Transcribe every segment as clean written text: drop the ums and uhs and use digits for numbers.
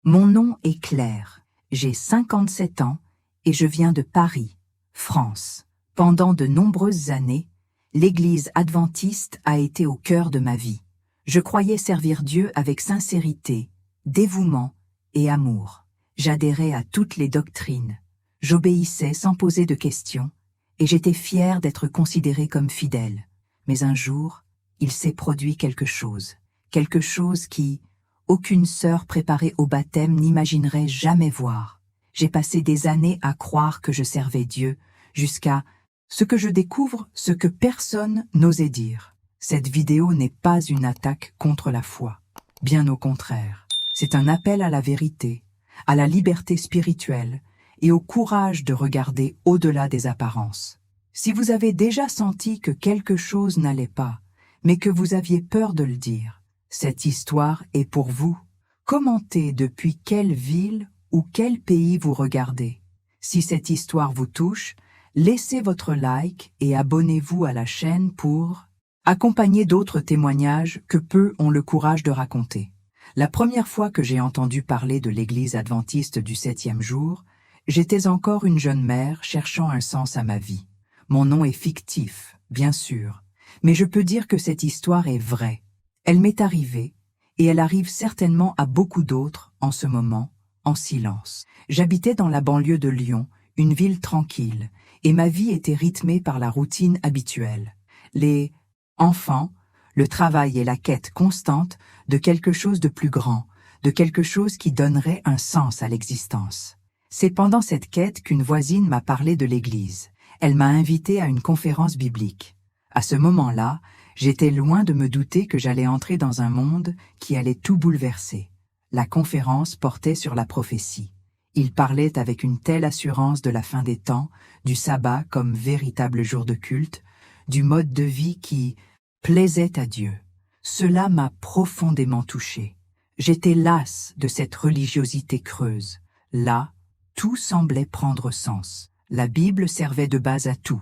Mon nom est Claire, j'ai 57 ans et je viens de Paris, France. Pendant de nombreuses années, l'Église adventiste a été au cœur de ma vie. Je croyais servir Dieu avec sincérité, dévouement et amour. J'adhérais à toutes les doctrines, j'obéissais sans poser de questions, et j'étais fière d'être considérée comme fidèle. Mais un jour, il s'est produit quelque chose qui, aucune sœur préparée au baptême n'imaginerait jamais voir. J'ai passé des années à croire que je servais Dieu, jusqu'à ce que je découvre ce que personne n'osait dire. Cette vidéo n'est pas une attaque contre la foi. Bien au contraire, c'est un appel à la vérité, à la liberté spirituelle et au courage de regarder au-delà des apparences. Si vous avez déjà senti que quelque chose n'allait pas, mais que vous aviez peur de le dire, cette histoire est pour vous. Commentez depuis quelle ville ou quel pays vous regardez. Si cette histoire vous touche, laissez votre like et abonnez-vous à la chaîne pour accompagner d'autres témoignages que peu ont le courage de raconter. La première fois que j'ai entendu parler de l'Église adventiste du 7e jour, j'étais encore une jeune mère cherchant un sens à ma vie. Mon nom est fictif, bien sûr, mais je peux dire que cette histoire est vraie. Elle m'est arrivée, et elle arrive certainement à beaucoup d'autres en ce moment, en silence. J'habitais dans la banlieue de Lyon, une ville tranquille, et ma vie était rythmée par la routine habituelle. Les enfants, le travail et la quête constante de quelque chose de plus grand, de quelque chose qui donnerait un sens à l'existence. C'est pendant cette quête qu'une voisine m'a parlé de l'Église. Elle m'a invité à une conférence biblique. À ce moment-là, j'étais loin de me douter que j'allais entrer dans un monde qui allait tout bouleverser. La conférence portait sur la prophétie. Il parlait avec une telle assurance de la fin des temps, du sabbat comme véritable jour de culte, du mode de vie qui plaisait à Dieu. Cela m'a profondément touché. J'étais lasse de cette religiosité creuse. Là, tout semblait prendre sens. La Bible servait de base à tout,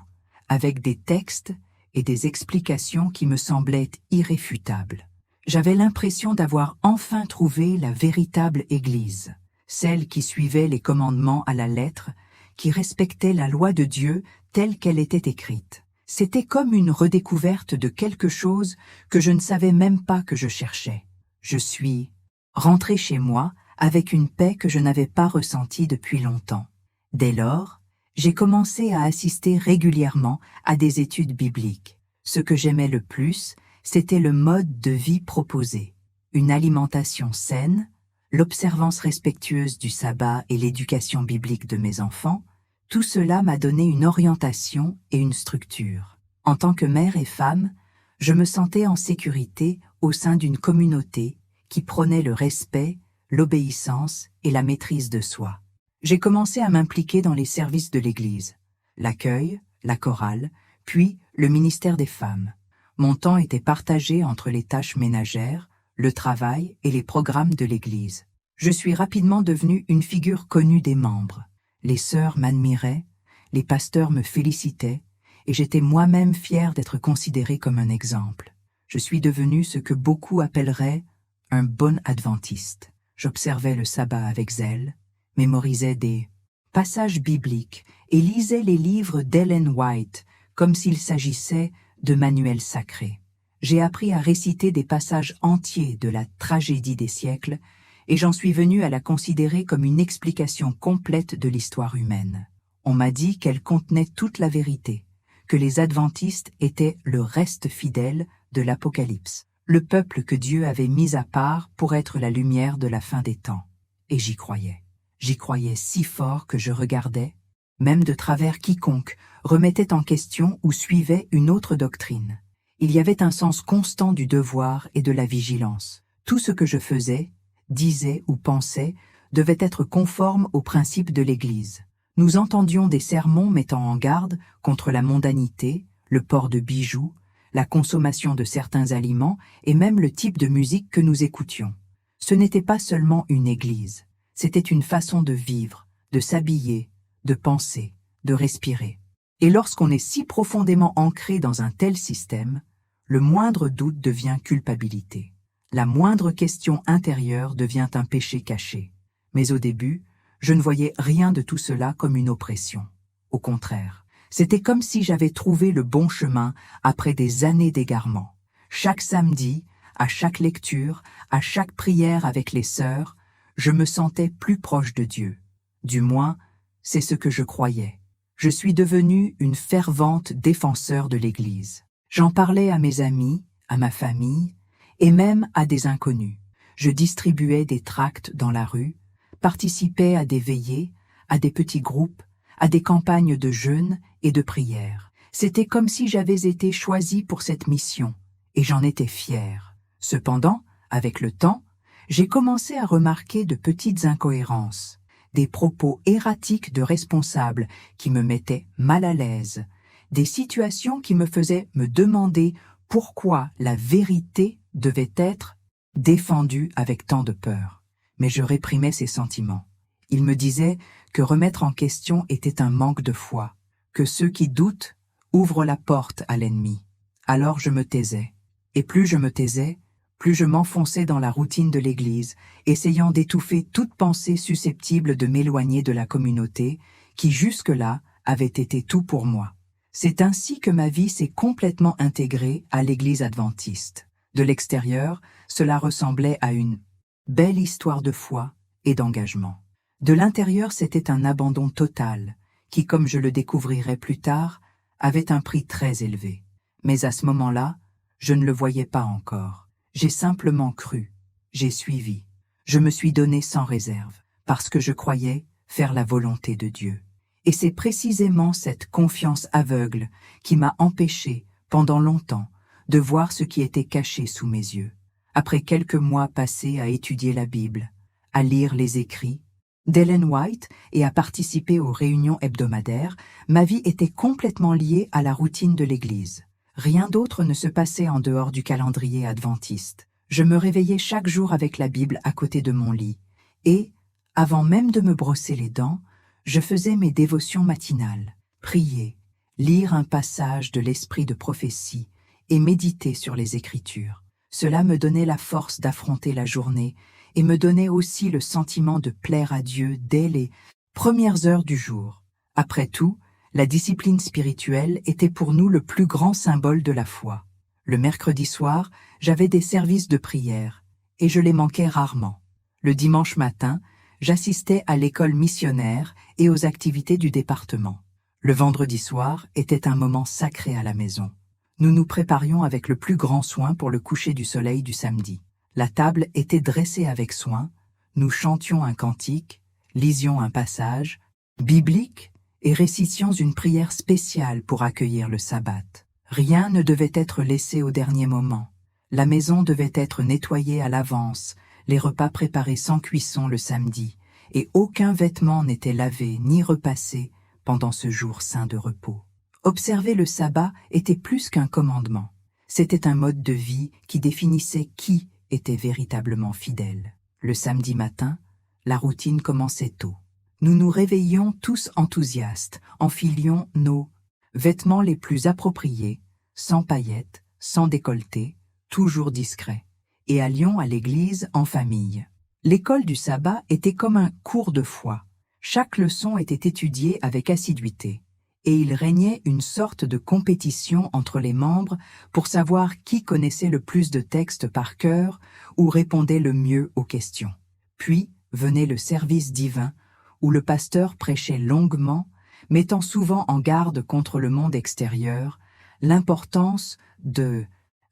avec des textes et des explications qui me semblaient irréfutables. J'avais l'impression d'avoir enfin trouvé la véritable Église, celle qui suivait les commandements à la lettre, qui respectait la loi de Dieu telle qu'elle était écrite. C'était comme une redécouverte de quelque chose que je ne savais même pas que je cherchais. Je suis rentrée chez moi avec une paix que je n'avais pas ressentie depuis longtemps. Dès lors, j'ai commencé à assister régulièrement à des études bibliques. Ce que j'aimais le plus, c'était le mode de vie proposé. Une alimentation saine, l'observance respectueuse du sabbat et l'éducation biblique de mes enfants, tout cela m'a donné une orientation et une structure. En tant que mère et femme, je me sentais en sécurité au sein d'une communauté qui prônait le respect, l'obéissance et la maîtrise de soi. J'ai commencé à m'impliquer dans les services de l'Église, l'accueil, la chorale, puis le ministère des femmes. Mon temps était partagé entre les tâches ménagères, le travail et les programmes de l'Église. Je suis rapidement devenue une figure connue des membres. Les sœurs m'admiraient, les pasteurs me félicitaient, et j'étais moi-même fière d'être considérée comme un exemple. Je suis devenue ce que beaucoup appelleraient un bon adventiste. J'observais le sabbat avec zèle, mémorisais des passages bibliques et lisais les livres d'Ellen White comme s'il s'agissait de manuels sacrés. J'ai appris à réciter des passages entiers de la tragédie des siècles et j'en suis venue à la considérer comme une explication complète de l'histoire humaine. On m'a dit qu'elle contenait toute la vérité, que les adventistes étaient le reste fidèle de l'Apocalypse, le peuple que Dieu avait mis à part pour être la lumière de la fin des temps. Et j'y croyais. J'y croyais si fort que je regardais, même de travers quiconque remettait en question ou suivait une autre doctrine. Il y avait un sens constant du devoir et de la vigilance. Tout ce que je faisais, disais ou pensais devait être conforme aux principes de l'Église. Nous entendions des sermons mettant en garde contre la mondanité, le port de bijoux, la consommation de certains aliments et même le type de musique que nous écoutions. Ce n'était pas seulement une église, c'était une façon de vivre, de s'habiller, de penser, de respirer. Et lorsqu'on est si profondément ancré dans un tel système, le moindre doute devient culpabilité. La moindre question intérieure devient un péché caché. Mais au début, je ne voyais rien de tout cela comme une oppression. Au contraire, c'était comme si j'avais trouvé le bon chemin après des années d'égarement. Chaque samedi, à chaque lecture, à chaque prière avec les sœurs, je me sentais plus proche de Dieu. Du moins, c'est ce que je croyais. Je suis devenue une fervente défenseur de l'Église. J'en parlais à mes amis, à ma famille, et même à des inconnus. Je distribuais des tracts dans la rue, participais à des veillées, à des petits groupes, à des campagnes de jeûne et de prière. C'était comme si j'avais été choisie pour cette mission, et j'en étais fière. Cependant, avec le temps, j'ai commencé à remarquer de petites incohérences, des propos erratiques de responsables qui me mettaient mal à l'aise, des situations qui me faisaient me demander pourquoi la vérité devait être défendue avec tant de peur. Mais je réprimais ces sentiments. Il me disait que remettre en question était un manque de foi, que ceux qui doutent ouvrent la porte à l'ennemi. Alors je me taisais. Et plus je me taisais, plus je m'enfonçais dans la routine de l'Église, essayant d'étouffer toute pensée susceptible de m'éloigner de la communauté, qui jusque-là avait été tout pour moi. C'est ainsi que ma vie s'est complètement intégrée à l'Église adventiste. De l'extérieur, cela ressemblait à une belle histoire de foi et d'engagement. De l'intérieur, c'était un abandon total, qui, comme je le découvrirai plus tard, avait un prix très élevé. Mais à ce moment-là, je ne le voyais pas encore. J'ai simplement cru, j'ai suivi. Je me suis donné sans réserve, parce que je croyais faire la volonté de Dieu. Et c'est précisément cette confiance aveugle qui m'a empêché, pendant longtemps, de voir ce qui était caché sous mes yeux. Après quelques mois passés à étudier la Bible, à lire les écrits d'Ellen White et à participer aux réunions hebdomadaires, ma vie était complètement liée à la routine de l'Église. Rien d'autre ne se passait en dehors du calendrier adventiste. Je me réveillais chaque jour avec la Bible à côté de mon lit, et, avant même de me brosser les dents, je faisais mes dévotions matinales, prier, lire un passage de l'esprit de prophétie et méditer sur les Écritures. Cela me donnait la force d'affronter la journée et me donnait aussi le sentiment de plaire à Dieu dès les premières heures du jour. Après tout, la discipline spirituelle était pour nous le plus grand symbole de la foi. Le mercredi soir, j'avais des services de prière, et je les manquais rarement. Le dimanche matin, j'assistais à l'école missionnaire et aux activités du département. Le vendredi soir était un moment sacré à la maison. Nous nous préparions avec le plus grand soin pour le coucher du soleil du samedi. La table était dressée avec soin, nous chantions un cantique, lisions un passage biblique et récitions une prière spéciale pour accueillir le sabbat. Rien ne devait être laissé au dernier moment. La maison devait être nettoyée à l'avance, les repas préparés sans cuisson le samedi, et aucun vêtement n'était lavé ni repassé pendant ce jour saint de repos. Observer le sabbat était plus qu'un commandement. C'était un mode de vie qui définissait qui était véritablement fidèle. Le samedi matin, la routine commençait tôt. Nous nous réveillions tous enthousiastes, enfilions nos vêtements les plus appropriés, sans paillettes, sans décolleté, toujours discrets, et allions à l'église en famille. L'école du sabbat était comme un cours de foi. Chaque leçon était étudiée avec assiduité, et il régnait une sorte de compétition entre les membres pour savoir qui connaissait le plus de textes par cœur ou répondait le mieux aux questions. Puis venait le service divin, où le pasteur prêchait longuement, mettant souvent en garde contre le monde extérieur, l'importance de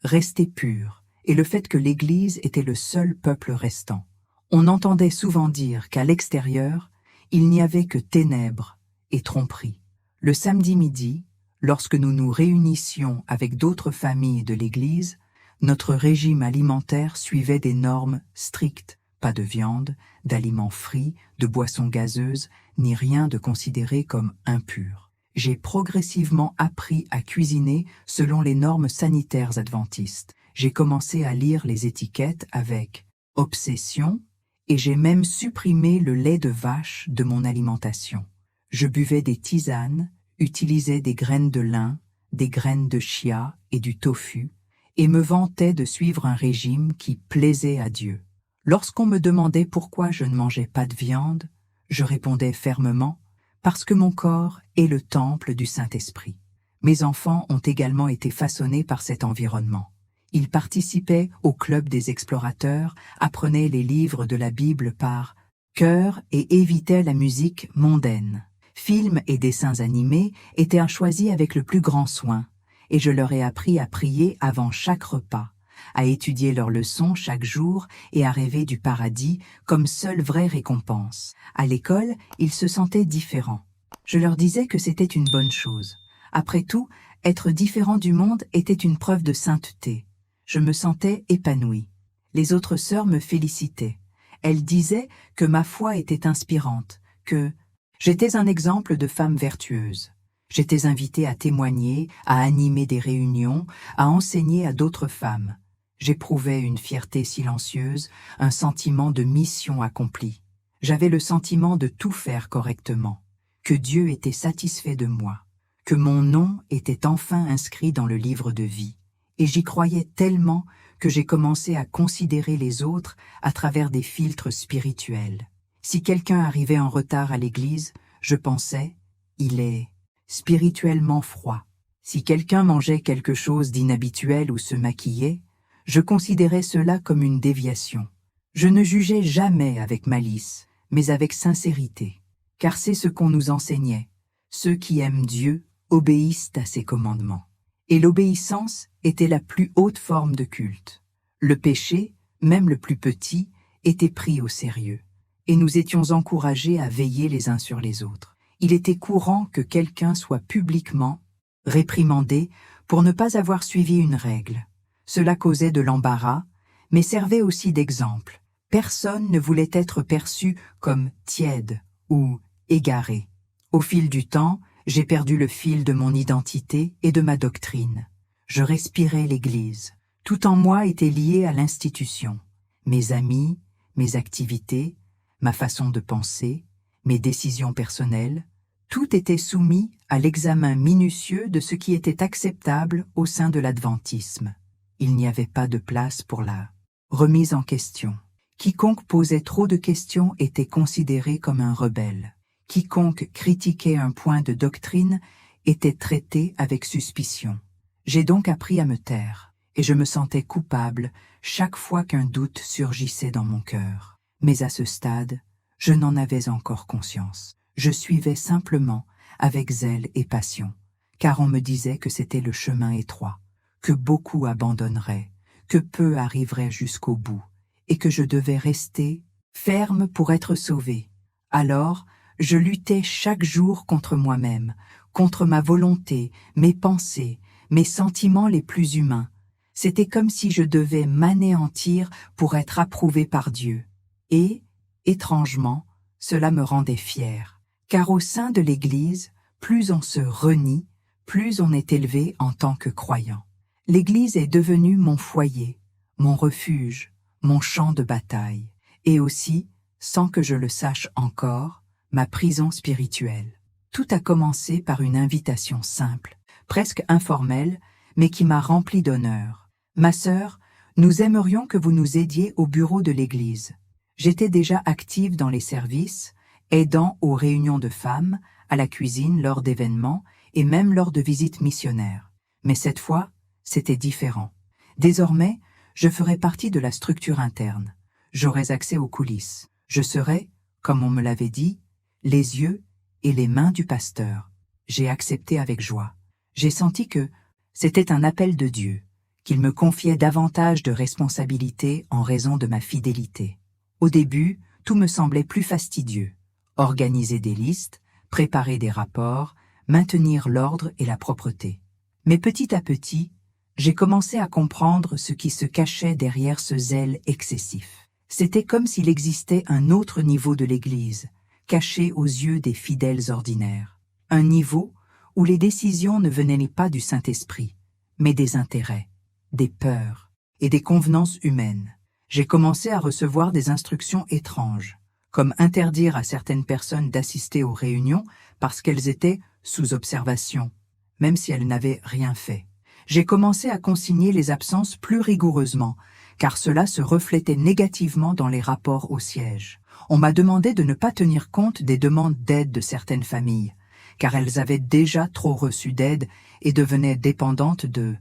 rester pur et le fait que l'Église était le seul peuple restant. On entendait souvent dire qu'à l'extérieur, il n'y avait que ténèbres et tromperies. Le samedi midi, lorsque nous nous réunissions avec d'autres familles de l'Église, notre régime alimentaire suivait des normes strictes. Pas de viande, d'aliments frits, de boissons gazeuses, ni rien de considéré comme impur. J'ai progressivement appris à cuisiner selon les normes sanitaires adventistes. J'ai commencé à lire les étiquettes avec obsession et j'ai même supprimé le lait de vache de mon alimentation. Je buvais des tisanes, utilisais des graines de lin, des graines de chia et du tofu, et me vantais de suivre un régime qui plaisait à Dieu. Lorsqu'on me demandait pourquoi je ne mangeais pas de viande, je répondais fermement « Parce que mon corps est le temple du Saint-Esprit ». Mes enfants ont également été façonnés par cet environnement. Ils participaient au club des explorateurs, apprenaient les livres de la Bible par cœur et évitaient la musique mondaine. Films et dessins animés étaient choisis avec le plus grand soin, et je leur ai appris à prier avant chaque repas, à étudier leurs leçons chaque jour et à rêver du paradis comme seule vraie récompense. À l'école, ils se sentaient différents. Je leur disais que c'était une bonne chose. Après tout, être différent du monde était une preuve de sainteté. Je me sentais épanouie. Les autres sœurs me félicitaient. Elles disaient que ma foi était inspirante, que j'étais un exemple de femme vertueuse. J'étais invitée à témoigner, à animer des réunions, à enseigner à d'autres femmes. J'éprouvais une fierté silencieuse, un sentiment de mission accomplie. J'avais le sentiment de tout faire correctement, que Dieu était satisfait de moi, que mon nom était enfin inscrit dans le livre de vie. Et j'y croyais tellement que j'ai commencé à considérer les autres à travers des filtres spirituels. Si quelqu'un arrivait en retard à l'église, je pensais « il est spirituellement froid ». Si quelqu'un mangeait quelque chose d'inhabituel ou se maquillait, je considérais cela comme une déviation. Je ne jugeais jamais avec malice, mais avec sincérité, car c'est ce qu'on nous enseignait. Ceux qui aiment Dieu obéissent à ses commandements. Et l'obéissance était la plus haute forme de culte. Le péché, même le plus petit, était pris au sérieux, et nous étions encouragés à veiller les uns sur les autres. Il était courant que quelqu'un soit publiquement réprimandé pour ne pas avoir suivi une règle. Cela causait de l'embarras, mais servait aussi d'exemple. Personne ne voulait être perçu comme tiède ou égaré. Au fil du temps, j'ai perdu le fil de mon identité et de ma doctrine. Je respirais l'Église. Tout en moi était lié à l'institution. Mes amis, mes activités, ma façon de penser, mes décisions personnelles, tout était soumis à l'examen minutieux de ce qui était acceptable au sein de l'adventisme. Il n'y avait pas de place pour la remise en question. Quiconque posait trop de questions était considéré comme un rebelle. Quiconque critiquait un point de doctrine était traité avec suspicion. J'ai donc appris à me taire, et je me sentais coupable chaque fois qu'un doute surgissait dans mon cœur. Mais à ce stade, je n'en avais encore conscience. Je suivais simplement avec zèle et passion, car on me disait que c'était le chemin étroit, que beaucoup abandonneraient, que peu arriveraient jusqu'au bout, et que je devais rester ferme pour être sauvé. Alors, je luttais chaque jour contre moi-même, contre ma volonté, mes pensées, mes sentiments les plus humains. C'était comme si je devais m'anéantir pour être approuvé par Dieu. Et, étrangement, cela me rendait fier, car au sein de l'Église, plus on se renie, plus on est élevé en tant que croyant. L'Église est devenue mon foyer, mon refuge, mon champ de bataille, et aussi, sans que je le sache encore, ma prison spirituelle. Tout a commencé par une invitation simple, presque informelle, mais qui m'a rempli d'honneur. « Ma sœur, nous aimerions que vous nous aidiez au bureau de l'Église. » J'étais déjà active dans les services, aidant aux réunions de femmes, à la cuisine lors d'événements et même lors de visites missionnaires. Mais cette fois, c'était différent. Désormais, je ferais partie de la structure interne. J'aurais accès aux coulisses. Je serais, comme on me l'avait dit, les yeux et les mains du pasteur. J'ai accepté avec joie. J'ai senti que c'était un appel de Dieu, qu'il me confiait davantage de responsabilités en raison de ma fidélité. Au début, tout me semblait plus fastidieux. Organiser des listes, préparer des rapports, maintenir l'ordre et la propreté. Mais petit à petit, j'ai commencé à comprendre ce qui se cachait derrière ce zèle excessif. C'était comme s'il existait un autre niveau de l'Église, caché aux yeux des fidèles ordinaires. Un niveau où les décisions ne venaient pas du Saint-Esprit, mais des intérêts, des peurs et des convenances humaines. J'ai commencé à recevoir des instructions étranges, comme interdire à certaines personnes d'assister aux réunions parce qu'elles étaient sous observation, même si elles n'avaient rien fait. J'ai commencé à consigner les absences plus rigoureusement, car cela se reflétait négativement dans les rapports au siège. On m'a demandé de ne pas tenir compte des demandes d'aide de certaines familles, car elles avaient déjà trop reçu d'aide et devenaient dépendantes de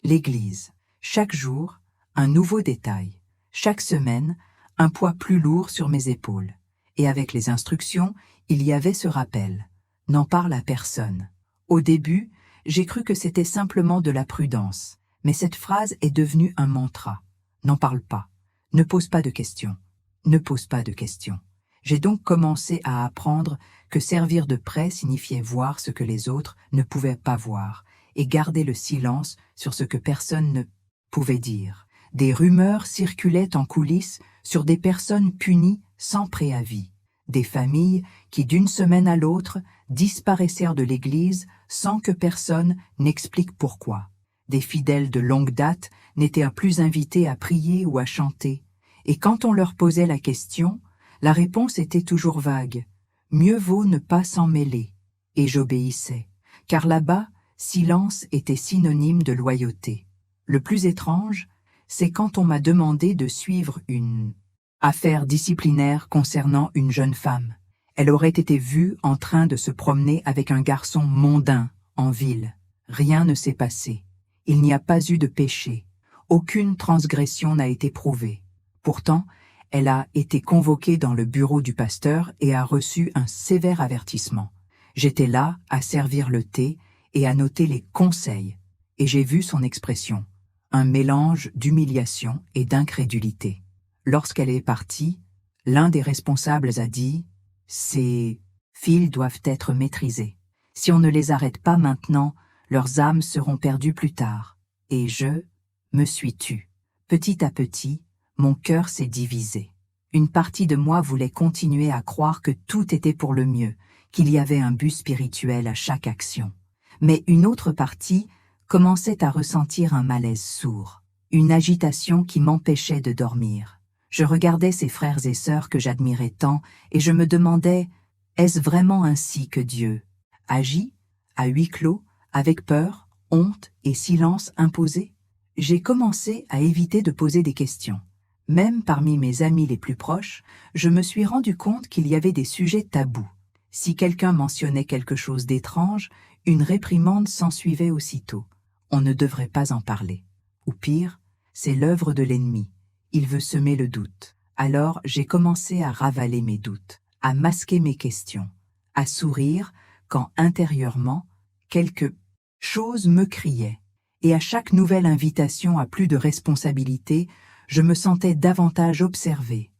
l'Église. Chaque jour, un nouveau détail. Chaque semaine, un poids plus lourd sur mes épaules. Et avec les instructions, il y avait ce rappel. N'en parle à personne. Au début, j'ai cru que c'était simplement de la prudence, mais cette phrase est devenue un mantra. N'en parle pas. Ne pose pas de questions. Ne pose pas de questions. J'ai donc commencé à apprendre que servir de près signifiait voir ce que les autres ne pouvaient pas voir et garder le silence sur ce que personne ne pouvait dire. Des rumeurs circulaient en coulisses sur des personnes punies sans préavis, des familles qui d'une semaine à l'autre disparaissèrent de l'Église sans que personne n'explique pourquoi. Des fidèles de longue date n'étaient plus invités à prier ou à chanter, et quand on leur posait la question, la réponse était toujours vague. Mieux vaut ne pas s'en mêler. Et j'obéissais, car là-bas, silence était synonyme de loyauté. Le plus étrange, c'est quand on m'a demandé de suivre une affaire disciplinaire concernant une jeune femme. Elle aurait été vue en train de se promener avec un garçon mondain en ville. Rien ne s'est passé. Il n'y a pas eu de péché. Aucune transgression n'a été prouvée. Pourtant, elle a été convoquée dans le bureau du pasteur et a reçu un sévère avertissement. J'étais là à servir le thé et à noter les conseils, et j'ai vu son expression, un mélange d'humiliation et d'incrédulité. Lorsqu'elle est partie, l'un des responsables a dit « Ces fils doivent être maîtrisés. Si on ne les arrête pas maintenant, leurs âmes seront perdues plus tard. » Et je me suis tue. Petit à petit, mon cœur s'est divisé. Une partie de moi voulait continuer à croire que tout était pour le mieux, qu'il y avait un but spirituel à chaque action. Mais une autre partie commençait à ressentir un malaise sourd, une agitation qui m'empêchait de dormir. Je regardais ces frères et sœurs que j'admirais tant et je me demandais, est-ce vraiment ainsi que Dieu agit, à huis clos, avec peur, honte et silence imposé? J'ai commencé à éviter de poser des questions. Même parmi mes amis les plus proches, je me suis rendu compte qu'il y avait des sujets tabous. Si quelqu'un mentionnait quelque chose d'étrange, une réprimande s'ensuivait aussitôt. On ne devrait pas en parler. Ou pire, c'est l'œuvre de l'ennemi. Il veut semer le doute. Alors j'ai commencé à ravaler mes doutes, à masquer mes questions, à sourire quand intérieurement, quelque chose me criait. Et à chaque nouvelle invitation à plus de responsabilité, je me sentais davantage observé,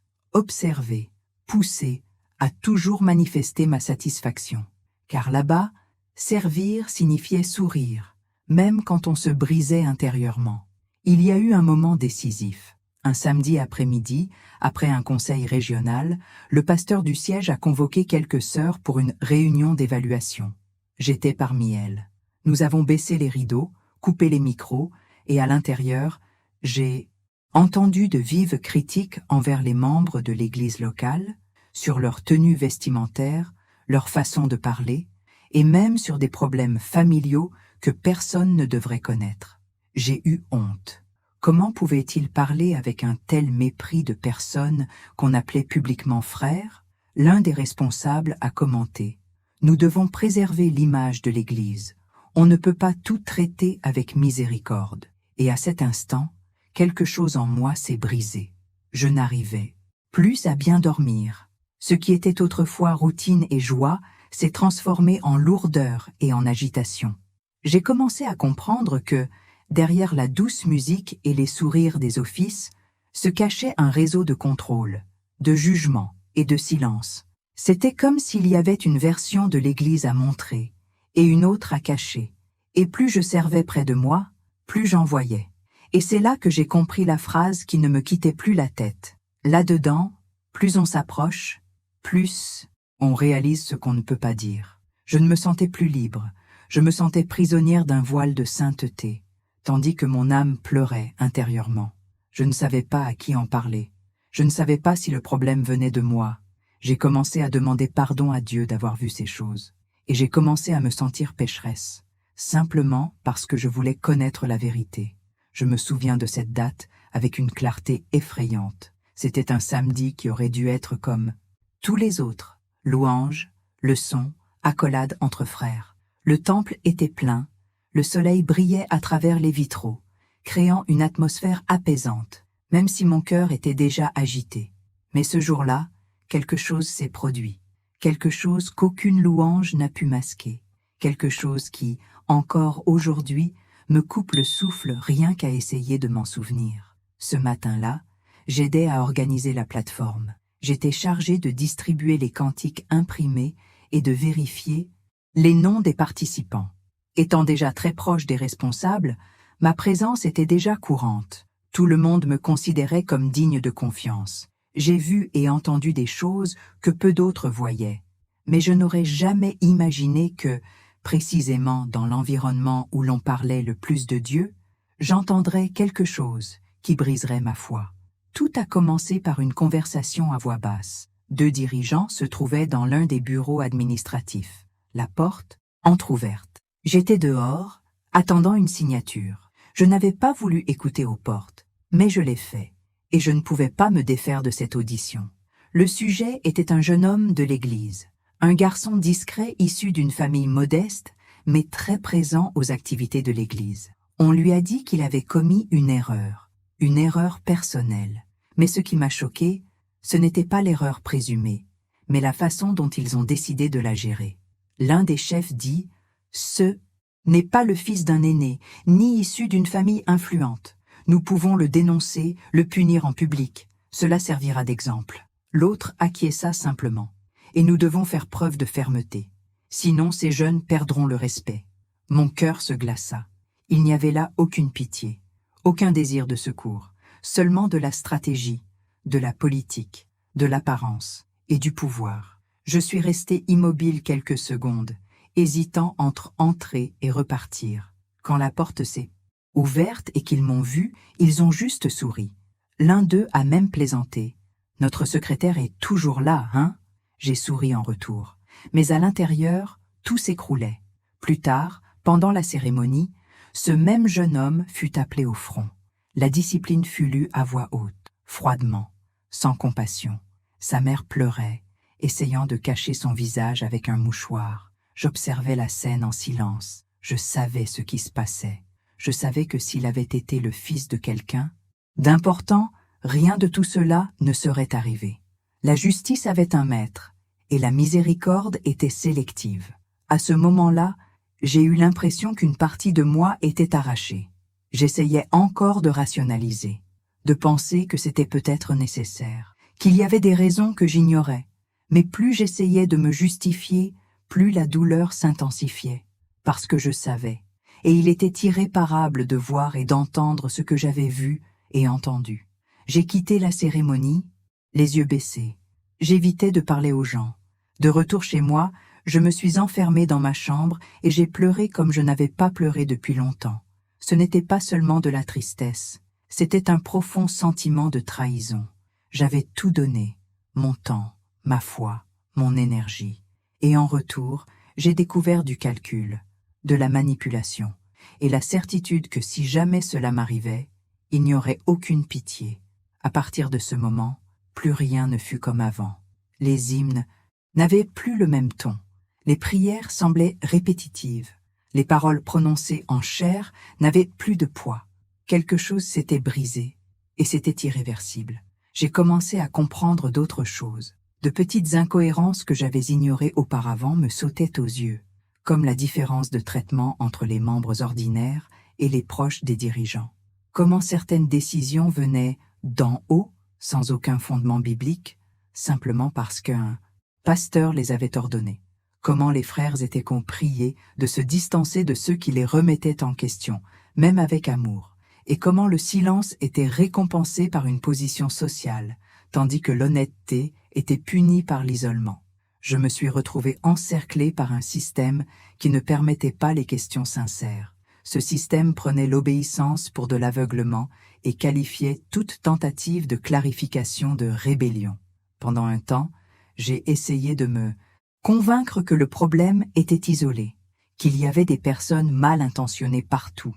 poussé à toujours manifester ma satisfaction. Car là-bas, servir signifiait sourire, même quand on se brisait intérieurement. Il y a eu un moment décisif. Un samedi après-midi, après un conseil régional, le pasteur du siège a convoqué quelques sœurs pour une réunion d'évaluation. J'étais parmi elles. Nous avons baissé les rideaux, coupé les micros, et à l'intérieur, j'ai entendu de vives critiques envers les membres de l'église locale, sur leur tenue vestimentaire, leur façon de parler, et même sur des problèmes familiaux que personne ne devrait connaître. J'ai eu honte. Comment pouvait-il parler avec un tel mépris de personnes qu'on appelait publiquement frères? L'un des responsables a commenté « Nous devons préserver l'image de l'Église. On ne peut pas tout traiter avec miséricorde. » Et à cet instant, quelque chose en moi s'est brisé. Je n'arrivais plus à bien dormir. Ce qui était autrefois routine et joie s'est transformé en lourdeur et en agitation. J'ai commencé à comprendre que, derrière la douce musique et les sourires des offices, se cachait un réseau de contrôle, de jugement et de silence. C'était comme s'il y avait une version de l'Église à montrer, et une autre à cacher. Et plus je servais près de moi, plus j'en voyais. Et c'est là que j'ai compris la phrase qui ne me quittait plus la tête. Là-dedans, plus on s'approche, plus on réalise ce qu'on ne peut pas dire. Je ne me sentais plus libre, je me sentais prisonnière d'un voile de sainteté, tandis que mon âme pleurait intérieurement. Je ne savais pas à qui en parler. Je ne savais pas si le problème venait de moi. J'ai commencé à demander pardon à Dieu d'avoir vu ces choses. Et j'ai commencé à me sentir pécheresse, simplement parce que je voulais connaître la vérité. Je me souviens de cette date, avec une clarté effrayante. C'était un samedi qui aurait dû être comme tous les autres. Louanges, leçons, accolades entre frères. Le temple était plein, le soleil brillait à travers les vitraux, créant une atmosphère apaisante, même si mon cœur était déjà agité. Mais ce jour-là, quelque chose s'est produit, quelque chose qu'aucune louange n'a pu masquer, quelque chose qui, encore aujourd'hui, me coupe le souffle rien qu'à essayer de m'en souvenir. Ce matin-là, j'aidais à organiser la plateforme. J'étais chargée de distribuer les cantiques imprimés et de vérifier les noms des participants. Étant déjà très proche des responsables, ma présence était déjà courante. Tout le monde me considérait comme digne de confiance. J'ai vu et entendu des choses que peu d'autres voyaient. Mais je n'aurais jamais imaginé que, précisément dans l'environnement où l'on parlait le plus de Dieu, j'entendrais quelque chose qui briserait ma foi. Tout a commencé par une conversation à voix basse. 2 dirigeants se trouvaient dans l'un des bureaux administratifs. La porte, entr'ouverte. J'étais dehors, attendant une signature. Je n'avais pas voulu écouter aux portes, mais je l'ai fait, et je ne pouvais pas me défaire de cette audition. Le sujet était un jeune homme de l'église, un garçon discret issu d'une famille modeste, mais très présent aux activités de l'église. On lui a dit qu'il avait commis une erreur personnelle. Mais ce qui m'a choqué, ce n'était pas l'erreur présumée, mais la façon dont ils ont décidé de la gérer. L'un des chefs dit « Ce n'est pas le fils d'un aîné, ni issu d'une famille influente. Nous pouvons le dénoncer, le punir en public. Cela servira d'exemple. » L'autre acquiesça simplement. « Et nous devons faire preuve de fermeté. Sinon ces jeunes perdront le respect. » Mon cœur se glaça. Il n'y avait là aucune pitié, aucun désir de secours, seulement de la stratégie, de la politique, de l'apparence et du pouvoir. Je suis resté immobile quelques secondes, hésitant entre entrer et repartir. Quand la porte s'est ouverte et qu'ils m'ont vu, ils ont juste souri. L'un d'eux a même plaisanté. « Notre secrétaire est toujours là, hein ?» J'ai souri en retour. Mais à l'intérieur, tout s'écroulait. Plus tard, pendant la cérémonie, ce même jeune homme fut appelé au front. La discipline fut lue à voix haute, froidement, sans compassion. Sa mère pleurait, essayant de cacher son visage avec un mouchoir. J'observais la scène en silence. Je savais ce qui se passait. Je savais que s'il avait été le fils de quelqu'un d'important, rien de tout cela ne serait arrivé. La justice avait un maître, et la miséricorde était sélective. À ce moment-là, j'ai eu l'impression qu'une partie de moi était arrachée. J'essayais encore de rationaliser, de penser que c'était peut-être nécessaire, qu'il y avait des raisons que j'ignorais. Mais plus j'essayais de me justifier, plus la douleur s'intensifiait, parce que je savais, et il était irréparable de voir et d'entendre ce que j'avais vu et entendu. J'ai quitté la cérémonie, les yeux baissés. J'évitais de parler aux gens. De retour chez moi, je me suis enfermée dans ma chambre et j'ai pleuré comme je n'avais pas pleuré depuis longtemps. Ce n'était pas seulement de la tristesse, c'était un profond sentiment de trahison. J'avais tout donné, mon temps, ma foi, mon énergie. Et en retour, j'ai découvert du calcul, de la manipulation, et la certitude que si jamais cela m'arrivait, il n'y aurait aucune pitié. À partir de ce moment, plus rien ne fut comme avant. Les hymnes n'avaient plus le même ton. Les prières semblaient répétitives. Les paroles prononcées en chair n'avaient plus de poids. Quelque chose s'était brisé, et c'était irréversible. J'ai commencé à comprendre d'autres choses. De petites incohérences que j'avais ignorées auparavant me sautaient aux yeux, comme la différence de traitement entre les membres ordinaires et les proches des dirigeants. Comment certaines décisions venaient d'en haut, sans aucun fondement biblique, simplement parce qu'un pasteur les avait ordonnées. Comment les frères étaient priés de se distancer de ceux qui les remettaient en question, même avec amour, et comment le silence était récompensé par une position sociale, tandis que l'honnêteté était punie par l'isolement. Je me suis retrouvé encerclé par un système qui ne permettait pas les questions sincères. Ce système prenait l'obéissance pour de l'aveuglement et qualifiait toute tentative de clarification de rébellion. Pendant un temps, j'ai essayé de me convaincre que le problème était isolé, qu'il y avait des personnes mal intentionnées partout.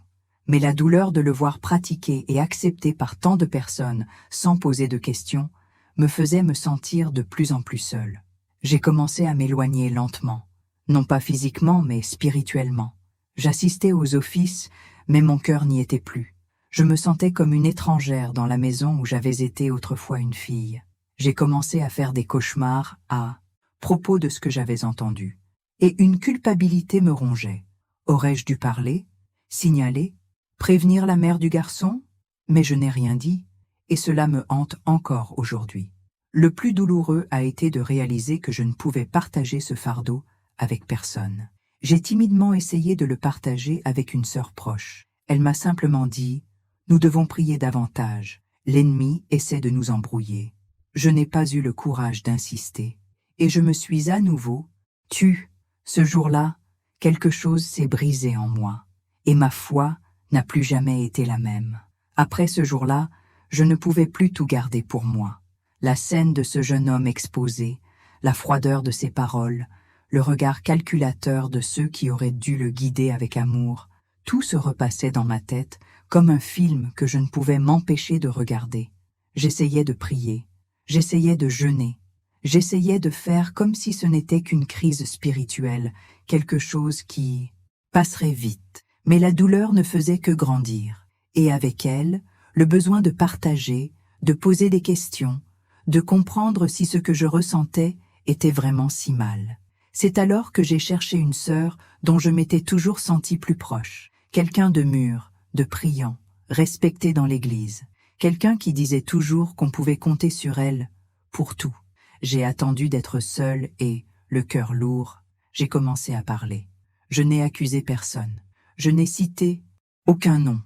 Mais la douleur de le voir pratiqué et accepté par tant de personnes, sans poser de questions, me faisait me sentir de plus en plus seule. J'ai commencé à m'éloigner lentement, non pas physiquement mais spirituellement. J'assistais aux offices, mais mon cœur n'y était plus. Je me sentais comme une étrangère dans la maison où j'avais été autrefois une fille. J'ai commencé à faire des cauchemars à propos de ce que j'avais entendu. Et une culpabilité me rongeait. Aurais-je dû parler, signaler, prévenir la mère du garçon? Mais je n'ai rien dit, et cela me hante encore aujourd'hui. Le plus douloureux a été de réaliser que je ne pouvais partager ce fardeau avec personne. J'ai timidement essayé de le partager avec une sœur proche. Elle m'a simplement dit « Nous devons prier davantage. L'ennemi essaie de nous embrouiller. » Je n'ai pas eu le courage d'insister, et je me suis à nouveau tue. Ce jour-là, quelque chose s'est brisé en moi, et ma foi n'a plus jamais été la même. Après ce jour-là, je ne pouvais plus tout garder pour moi. La scène de ce jeune homme exposé, la froideur de ses paroles, le regard calculateur de ceux qui auraient dû le guider avec amour, tout se repassait dans ma tête comme un film que je ne pouvais m'empêcher de regarder. J'essayais de prier, j'essayais de jeûner, j'essayais de faire comme si ce n'était qu'une crise spirituelle, quelque chose qui passerait vite. Mais la douleur ne faisait que grandir, et avec elle, le besoin de partager, de poser des questions, de comprendre si ce que je ressentais était vraiment si mal. C'est alors que j'ai cherché une sœur dont je m'étais toujours sentie plus proche, quelqu'un de mûr, de priant, respecté dans l'église, quelqu'un qui disait toujours qu'on pouvait compter sur elle pour tout. J'ai attendu d'être seule et, le cœur lourd, j'ai commencé à parler. Je n'ai accusé personne. Je n'ai cité aucun nom.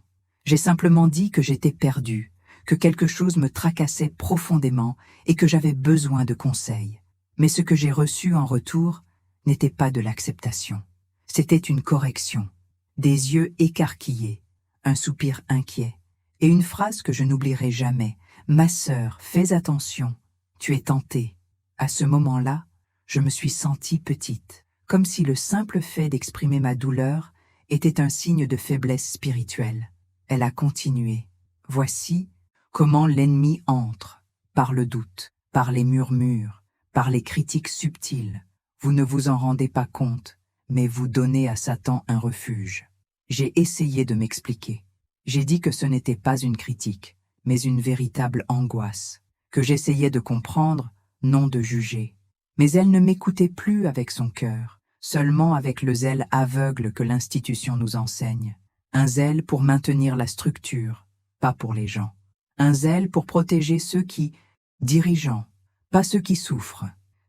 J'ai simplement dit que j'étais perdue, que quelque chose me tracassait profondément et que j'avais besoin de conseils. Mais ce que j'ai reçu en retour n'était pas de l'acceptation. C'était une correction, des yeux écarquillés, un soupir inquiet, et une phrase que je n'oublierai jamais. « Ma sœur, fais attention, tu es tentée. » À ce moment-là, je me suis sentie petite, comme si le simple fait d'exprimer ma douleur était un signe de faiblesse spirituelle. Elle a continué. « Voici comment l'ennemi entre, par le doute, par les murmures, par les critiques subtiles. Vous ne vous en rendez pas compte, mais vous donnez à Satan un refuge. » J'ai essayé de m'expliquer. J'ai dit que ce n'était pas une critique, mais une véritable angoisse, que j'essayais de comprendre, non de juger. Mais elle ne m'écoutait plus avec son cœur, seulement avec le zèle aveugle que l'institution nous enseigne. Un zèle pour maintenir la structure, pas pour les gens. Un zèle pour protéger ceux qui, dirigeants, pas ceux qui souffrent.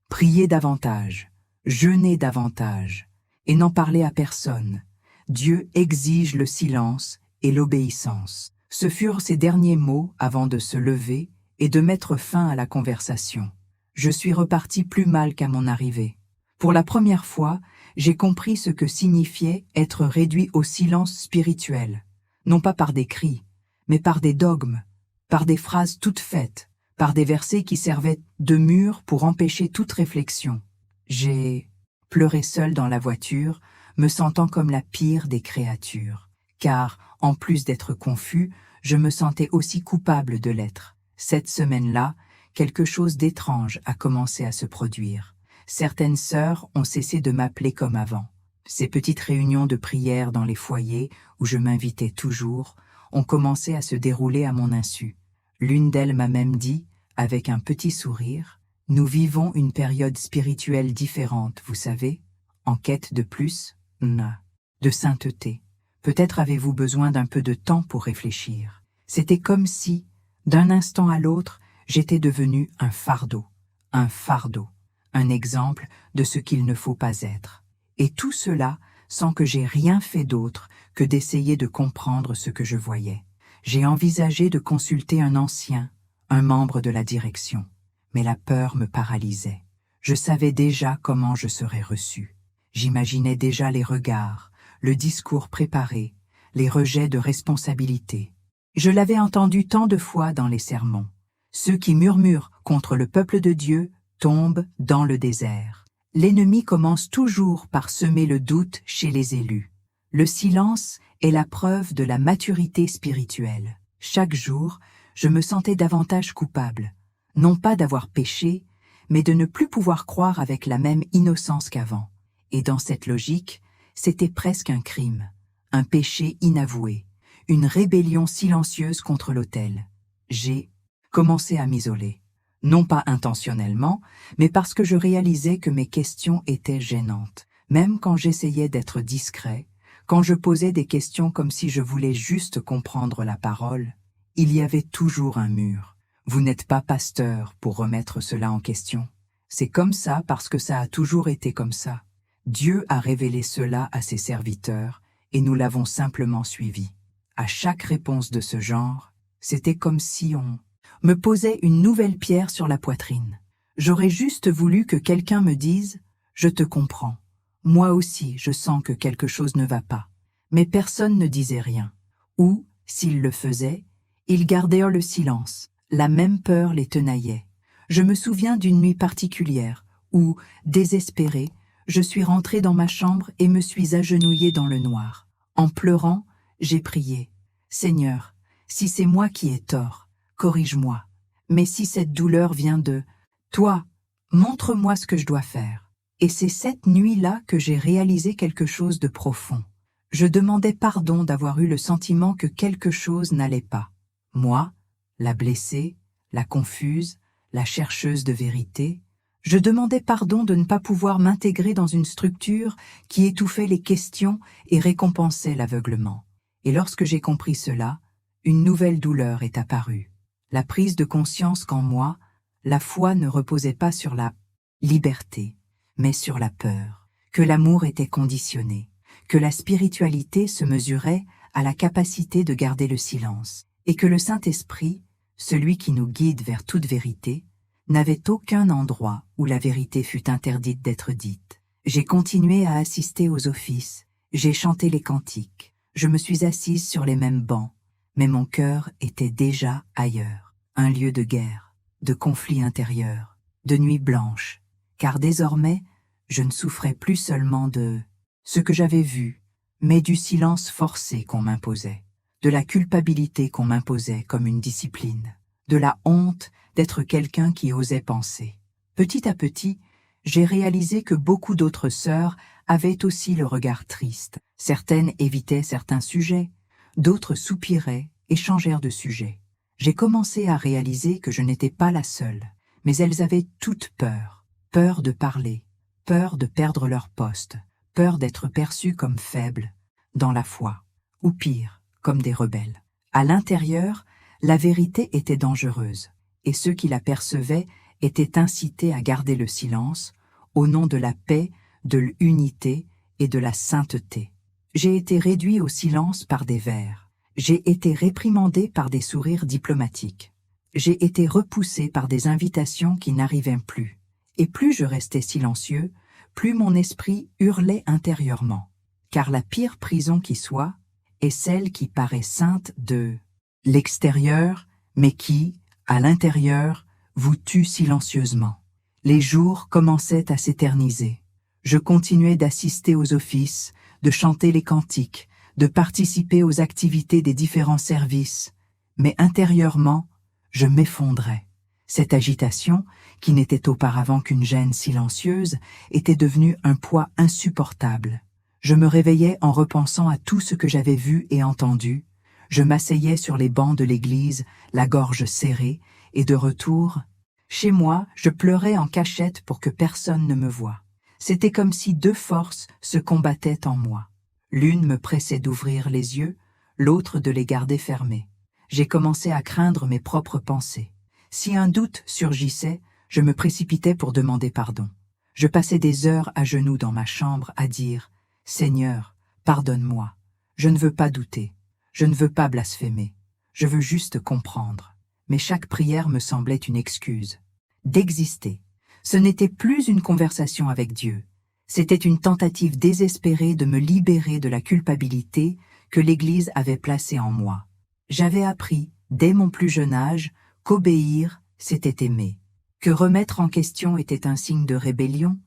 Prier davantage, jeûner davantage, et n'en parler à personne. Dieu exige le silence et l'obéissance. Ce furent ses derniers mots avant de se lever et de mettre fin à la conversation. Je suis reparti plus mal qu'à mon arrivée. Pour la première fois, j'ai compris ce que signifiait être réduit au silence spirituel, non pas par des cris, mais par des dogmes, par des phrases toutes faites, par des versets qui servaient de mur pour empêcher toute réflexion. J'ai pleuré seul dans la voiture, me sentant comme la pire des créatures, car, en plus d'être confus, je me sentais aussi coupable de l'être. Cette semaine-là, quelque chose d'étrange a commencé à se produire. Certaines sœurs ont cessé de m'appeler comme avant. Ces petites réunions de prière dans les foyers, où je m'invitais toujours, ont commencé à se dérouler à mon insu. L'une d'elles m'a même dit, avec un petit sourire, « Nous vivons une période spirituelle différente, vous savez, en quête de plus, de sainteté. Peut-être avez-vous besoin d'un peu de temps pour réfléchir. » C'était comme si, d'un instant à l'autre, j'étais devenu un fardeau, un exemple de ce qu'il ne faut pas être. Et tout cela sans que j'aie rien fait d'autre que d'essayer de comprendre ce que je voyais. J'ai envisagé de consulter un ancien, un membre de la direction, mais la peur me paralysait. Je savais déjà comment je serais reçu. J'imaginais déjà les regards, le discours préparé, les rejets de responsabilité. Je l'avais entendu tant de fois dans les sermons. Ceux qui murmurent contre le peuple de Dieu tombent dans le désert. L'ennemi commence toujours par semer le doute chez les élus. Le silence est la preuve de la maturité spirituelle. Chaque jour, je me sentais davantage coupable, non pas d'avoir péché, mais de ne plus pouvoir croire avec la même innocence qu'avant. Et dans cette logique, c'était presque un crime, un péché inavoué, une rébellion silencieuse contre l'autel. J'ai commencé à m'isoler. Non pas intentionnellement, mais parce que je réalisais que mes questions étaient gênantes. Même quand j'essayais d'être discret, quand je posais des questions comme si je voulais juste comprendre la parole, il y avait toujours un mur. Vous n'êtes pas pasteur pour remettre cela en question. C'est comme ça parce que ça a toujours été comme ça. Dieu a révélé cela à ses serviteurs et nous l'avons simplement suivi. À chaque réponse de ce genre, c'était comme si on me posait une nouvelle pierre sur la poitrine. J'aurais juste voulu que quelqu'un me dise « Je te comprends. Moi aussi, je sens que quelque chose ne va pas. » Mais personne ne disait rien. Ou, s'ils le faisaient, ils gardèrent le silence. La même peur les tenaillait. Je me souviens d'une nuit particulière où, désespérée, je suis rentrée dans ma chambre et me suis agenouillée dans le noir. En pleurant, j'ai prié « Seigneur, si c'est moi qui ai tort, corrige-moi. Mais si cette douleur vient de toi, montre-moi ce que je dois faire. » Et c'est cette nuit-là que j'ai réalisé quelque chose de profond. Je demandais pardon d'avoir eu le sentiment que quelque chose n'allait pas. Moi, la blessée, la confuse, la chercheuse de vérité, je demandais pardon de ne pas pouvoir m'intégrer dans une structure qui étouffait les questions et récompensait l'aveuglement. Et lorsque j'ai compris cela, une nouvelle douleur est apparue. La prise de conscience qu'en moi, la foi ne reposait pas sur la liberté, mais sur la peur, que l'amour était conditionné, que la spiritualité se mesurait à la capacité de garder le silence, et que le Saint-Esprit, celui qui nous guide vers toute vérité, n'avait aucun endroit où la vérité fût interdite d'être dite. J'ai continué à assister aux offices, j'ai chanté les cantiques, je me suis assise sur les mêmes bancs, mais mon cœur était déjà ailleurs, un lieu de guerre, de conflit intérieur, de nuit blanche, car désormais, je ne souffrais plus seulement de ce que j'avais vu, mais du silence forcé qu'on m'imposait, de la culpabilité qu'on m'imposait comme une discipline, de la honte d'être quelqu'un qui osait penser. Petit à petit, j'ai réalisé que beaucoup d'autres sœurs avaient aussi le regard triste. Certaines évitaient certains sujets, d'autres soupiraient et changèrent de sujet. J'ai commencé à réaliser que je n'étais pas la seule, mais elles avaient toutes peur. Peur de parler, peur de perdre leur poste, peur d'être perçues comme faibles dans la foi, ou pire, comme des rebelles. À l'intérieur, la vérité était dangereuse, et ceux qui la percevaient étaient incités à garder le silence au nom de la paix, de l'unité et de la sainteté. J'ai été réduit au silence par des vers. J'ai été réprimandé par des sourires diplomatiques. J'ai été repoussé par des invitations qui n'arrivaient plus. Et plus je restais silencieux, plus mon esprit hurlait intérieurement. Car la pire prison qui soit est celle qui paraît sainte de l'extérieur, mais qui, à l'intérieur, vous tue silencieusement. Les jours commençaient à s'éterniser. Je continuais d'assister aux offices, de chanter les cantiques, de participer aux activités des différents services, mais intérieurement, je m'effondrais. Cette agitation, qui n'était auparavant qu'une gêne silencieuse, était devenue un poids insupportable. Je me réveillais en repensant à tout ce que j'avais vu et entendu. Je m'asseyais sur les bancs de l'église, la gorge serrée, et de retour, chez moi, je pleurais en cachette pour que personne ne me voie. C'était comme si deux forces se combattaient en moi. L'une me pressait d'ouvrir les yeux, l'autre de les garder fermés. J'ai commencé à craindre mes propres pensées. Si un doute surgissait, je me précipitais pour demander pardon. Je passais des heures à genoux dans ma chambre à dire « Seigneur, pardonne-moi. Je ne veux pas douter. Je ne veux pas blasphémer. Je veux juste comprendre. » Mais chaque prière me semblait une excuse. D'exister. Ce n'était plus une conversation avec Dieu. C'était une tentative désespérée de me libérer de la culpabilité que l'Église avait placée en moi. J'avais appris, dès mon plus jeune âge, qu'obéir, c'était aimer, que remettre en question était un signe de rébellion,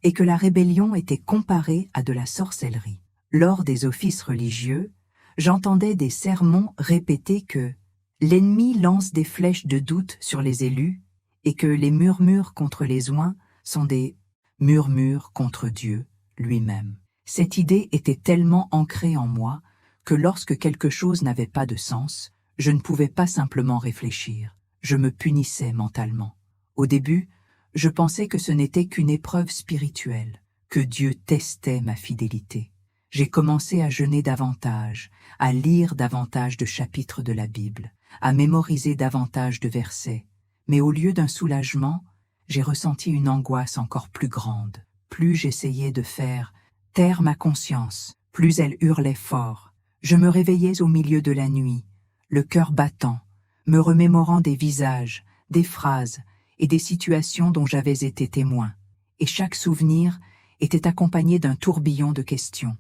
et que la rébellion était comparée à de la sorcellerie. Lors des offices religieux, j'entendais des sermons répéter que l'ennemi lance des flèches de doute sur les élus et que les murmures contre les oints sont des murmures contre Dieu lui-même. Cette idée était tellement ancrée en moi que lorsque quelque chose n'avait pas de sens, je ne pouvais pas simplement réfléchir. Je me punissais mentalement. Au début, je pensais que ce n'était qu'une épreuve spirituelle, que Dieu testait ma fidélité. J'ai commencé à jeûner davantage, à lire davantage de chapitres de la Bible, à mémoriser davantage de versets. Mais au lieu d'un soulagement, j'ai ressenti une angoisse encore plus grande. Plus j'essayais de faire taire ma conscience, plus elle hurlait fort. Je me réveillais au milieu de la nuit, le cœur battant, me remémorant des visages, des phrases et des situations dont j'avais été témoin. Et chaque souvenir était accompagné d'un tourbillon de questions.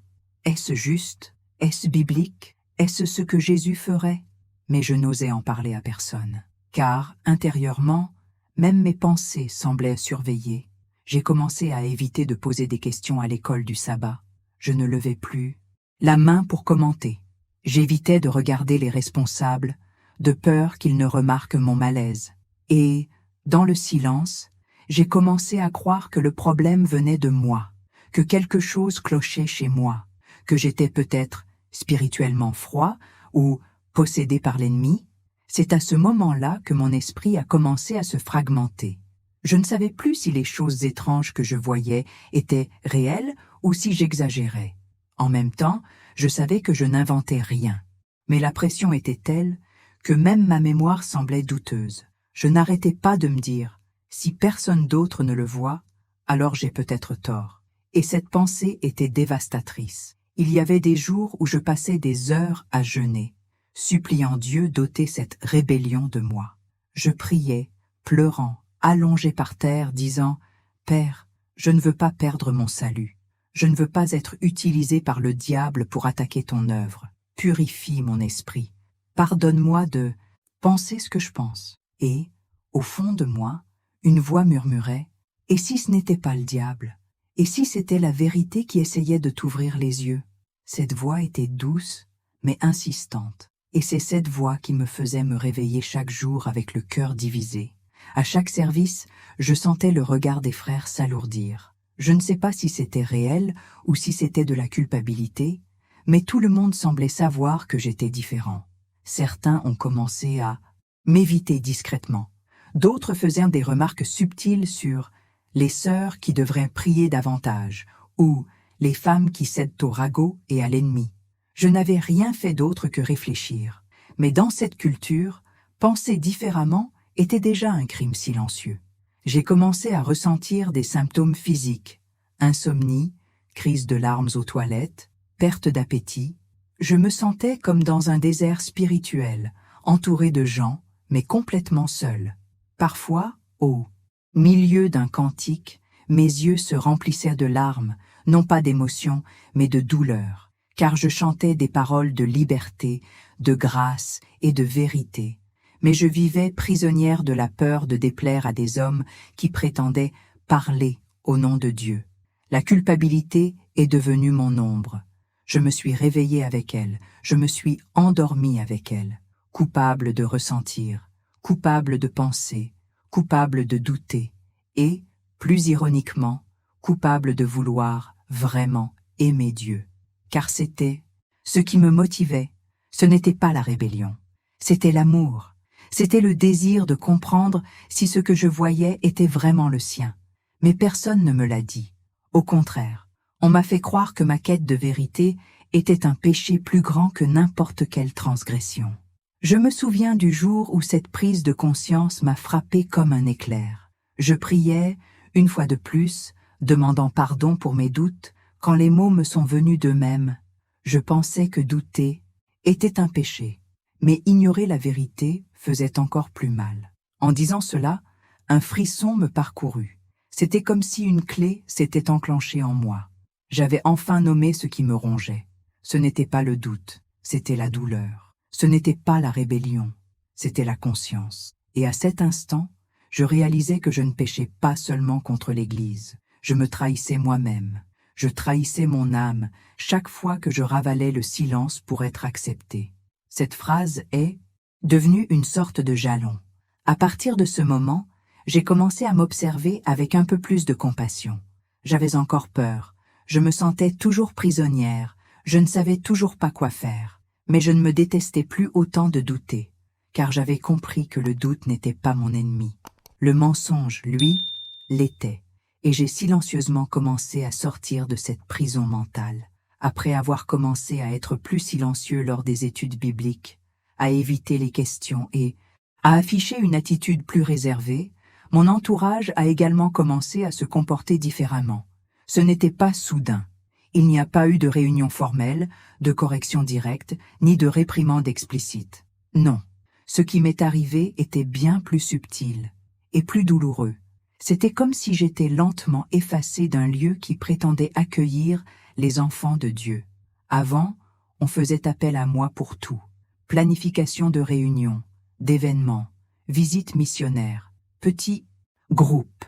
Est-ce juste? Est-ce biblique? Est-ce ce que Jésus ferait? Mais je n'osais en parler à personne. Car, intérieurement, même mes pensées semblaient surveillées. J'ai commencé à éviter de poser des questions à l'école du sabbat. Je ne levais plus la main pour commenter. J'évitais de regarder les responsables, de peur qu'ils ne remarquent mon malaise. Et, dans le silence, j'ai commencé à croire que le problème venait de moi, que quelque chose clochait chez moi, que j'étais peut-être spirituellement froid ou possédé par l'ennemi. C'est à ce moment-là que mon esprit a commencé à se fragmenter. Je ne savais plus si les choses étranges que je voyais étaient réelles ou si j'exagérais. En même temps, je savais que je n'inventais rien. Mais la pression était telle que même ma mémoire semblait douteuse. Je n'arrêtais pas de me dire « si personne d'autre ne le voit, alors j'ai peut-être tort ». Et cette pensée était dévastatrice. Il y avait des jours où je passais des heures à jeûner, suppliant Dieu d'ôter cette rébellion de moi. Je priais, pleurant, allongé par terre, disant « Père, je ne veux pas perdre mon salut. Je ne veux pas être utilisé par le diable pour attaquer ton œuvre. Purifie mon esprit. Pardonne-moi de penser ce que je pense. » Et, au fond de moi, une voix murmurait « Et si ce n'était pas le diable? Et si c'était la vérité qui essayait de t'ouvrir les yeux ?» Cette voix était douce, mais insistante. Et c'est cette voix qui me faisait me réveiller chaque jour avec le cœur divisé. À chaque service, je sentais le regard des frères s'alourdir. Je ne sais pas si c'était réel ou si c'était de la culpabilité, mais tout le monde semblait savoir que j'étais différent. Certains ont commencé à m'éviter discrètement. D'autres faisaient des remarques subtiles sur les sœurs qui devraient prier davantage ou les femmes qui cèdent au ragot et à l'ennemi. Je n'avais rien fait d'autre que réfléchir. Mais dans cette culture, penser différemment était déjà un crime silencieux. J'ai commencé à ressentir des symptômes physiques, insomnie, crise de larmes aux toilettes, perte d'appétit. Je me sentais comme dans un désert spirituel, entouré de gens, mais complètement seul. Parfois, au milieu d'un cantique, mes yeux se remplissaient de larmes, non pas d'émotion, mais de douleur, car je chantais des paroles de liberté, de grâce et de vérité. Mais je vivais prisonnière de la peur de déplaire à des hommes qui prétendaient parler au nom de Dieu. La culpabilité est devenue mon ombre. Je me suis réveillée avec elle, je me suis endormie avec elle, coupable de ressentir, coupable de penser, coupable de douter, et, plus ironiquement, coupable de vouloir vraiment aimer Dieu. Car c'était ce qui me motivait, ce n'était pas la rébellion, c'était l'amour. C'était le désir de comprendre si ce que je voyais était vraiment le sien. Mais personne ne me l'a dit. Au contraire, on m'a fait croire que ma quête de vérité était un péché plus grand que n'importe quelle transgression. Je me souviens du jour où cette prise de conscience m'a frappé comme un éclair. Je priais, une fois de plus, demandant pardon pour mes doutes, quand les mots me sont venus d'eux-mêmes. Je pensais que douter était un péché, mais ignorer la vérité faisait encore plus mal. En disant cela, un frisson me parcourut. C'était comme si une clé s'était enclenchée en moi. J'avais enfin nommé ce qui me rongeait. Ce n'était pas le doute, c'était la douleur. Ce n'était pas la rébellion, c'était la conscience. Et à cet instant, je réalisais que je ne péchais pas seulement contre l'Église. Je me trahissais moi-même. Je trahissais mon âme chaque fois que je ravalais le silence pour être accepté. Cette phrase est devenue une sorte de jalon. À partir de ce moment, j'ai commencé à m'observer avec un peu plus de compassion. J'avais encore peur, je me sentais toujours prisonnière, je ne savais toujours pas quoi faire, mais je ne me détestais plus autant de douter, car j'avais compris que le doute n'était pas mon ennemi. Le mensonge, lui, l'était, et j'ai silencieusement commencé à sortir de cette prison mentale, après avoir commencé à être plus silencieux lors des études bibliques, à éviter les questions et à afficher une attitude plus réservée. Mon entourage a également commencé à se comporter différemment. Ce n'était pas soudain. Il n'y a pas eu de réunion formelle, de correction directe, ni de réprimande explicite. Non. Ce qui m'est arrivé était bien plus subtil et plus douloureux. C'était comme si j'étais lentement effacé d'un lieu qui prétendait accueillir les enfants de Dieu. Avant, on faisait appel à moi pour tout. Planification de réunions, d'événements, visites missionnaires, petits groupes.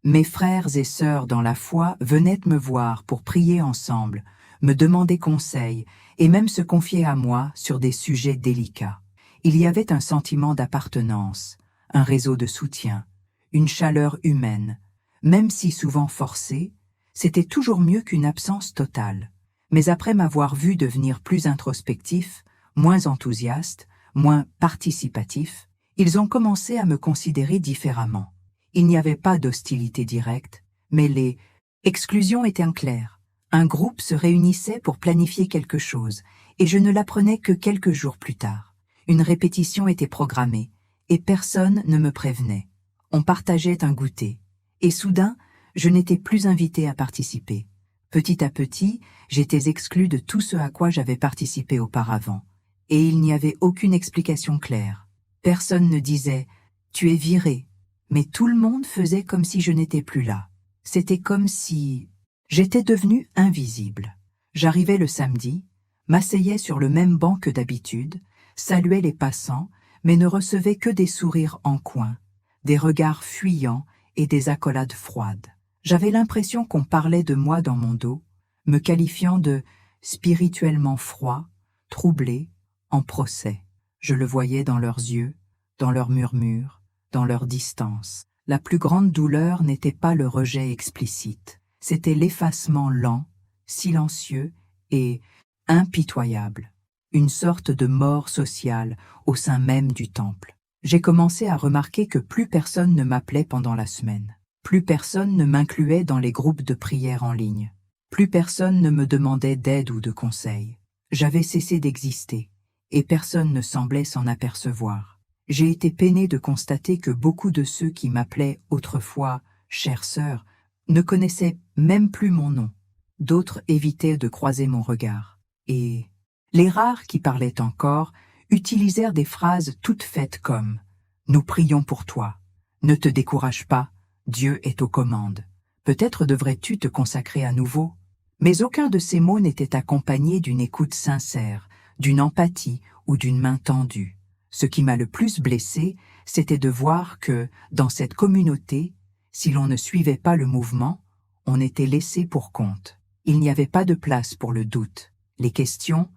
Mes frères et sœurs dans la foi venaient me voir pour prier ensemble, me demander conseil et même se confier à moi sur des sujets délicats. Il y avait un sentiment d'appartenance, un réseau de soutien, une chaleur humaine. Même si souvent forcée, c'était toujours mieux qu'une absence totale. Mais après m'avoir vu devenir plus introspectif, moins enthousiaste, moins participatif, ils ont commencé à me considérer différemment. Il n'y avait pas d'hostilité directe, mais les exclusions étaient claires. Un groupe se réunissait pour planifier quelque chose, et je ne l'apprenais que quelques jours plus tard. Une répétition était programmée, et personne ne me prévenait. On partageait un goûter, et soudain, je n'étais plus invité à participer. Petit à petit, j'étais exclu de tout ce à quoi j'avais participé auparavant, et il n'y avait aucune explication claire. Personne ne disait « tu es viré », mais tout le monde faisait comme si je n'étais plus là. C'était comme si j'étais devenu invisible. J'arrivais le samedi, m'asseyais sur le même banc que d'habitude, saluais les passants, mais ne recevais que des sourires en coin, des regards fuyants et des accolades froides. J'avais l'impression qu'on parlait de moi dans mon dos, me qualifiant de spirituellement froid, troublé, en procès. Je le voyais dans leurs yeux, dans leurs murmures, dans leur distance. La plus grande douleur n'était pas le rejet explicite, c'était l'effacement lent, silencieux et impitoyable, une sorte de mort sociale au sein même du temple. J'ai commencé à remarquer que plus personne ne m'appelait pendant la semaine. Plus personne ne m'incluait dans les groupes de prière en ligne. Plus personne ne me demandait d'aide ou de conseils. J'avais cessé d'exister, et personne ne semblait s'en apercevoir. J'ai été peiné de constater que beaucoup de ceux qui m'appelaient autrefois « chère sœur » ne connaissaient même plus mon nom. D'autres évitaient de croiser mon regard. Et les rares qui parlaient encore utilisèrent des phrases toutes faites comme « Nous prions pour toi. Ne te décourage pas. Dieu est aux commandes. Peut-être devrais-tu te consacrer à nouveau ?» Mais aucun de ces mots n'était accompagné d'une écoute sincère, d'une empathie ou d'une main tendue. Ce qui m'a le plus blessé, c'était de voir que, dans cette communauté, si l'on ne suivait pas le mouvement, on était laissé pour compte. Il n'y avait pas de place pour le doute, les questions,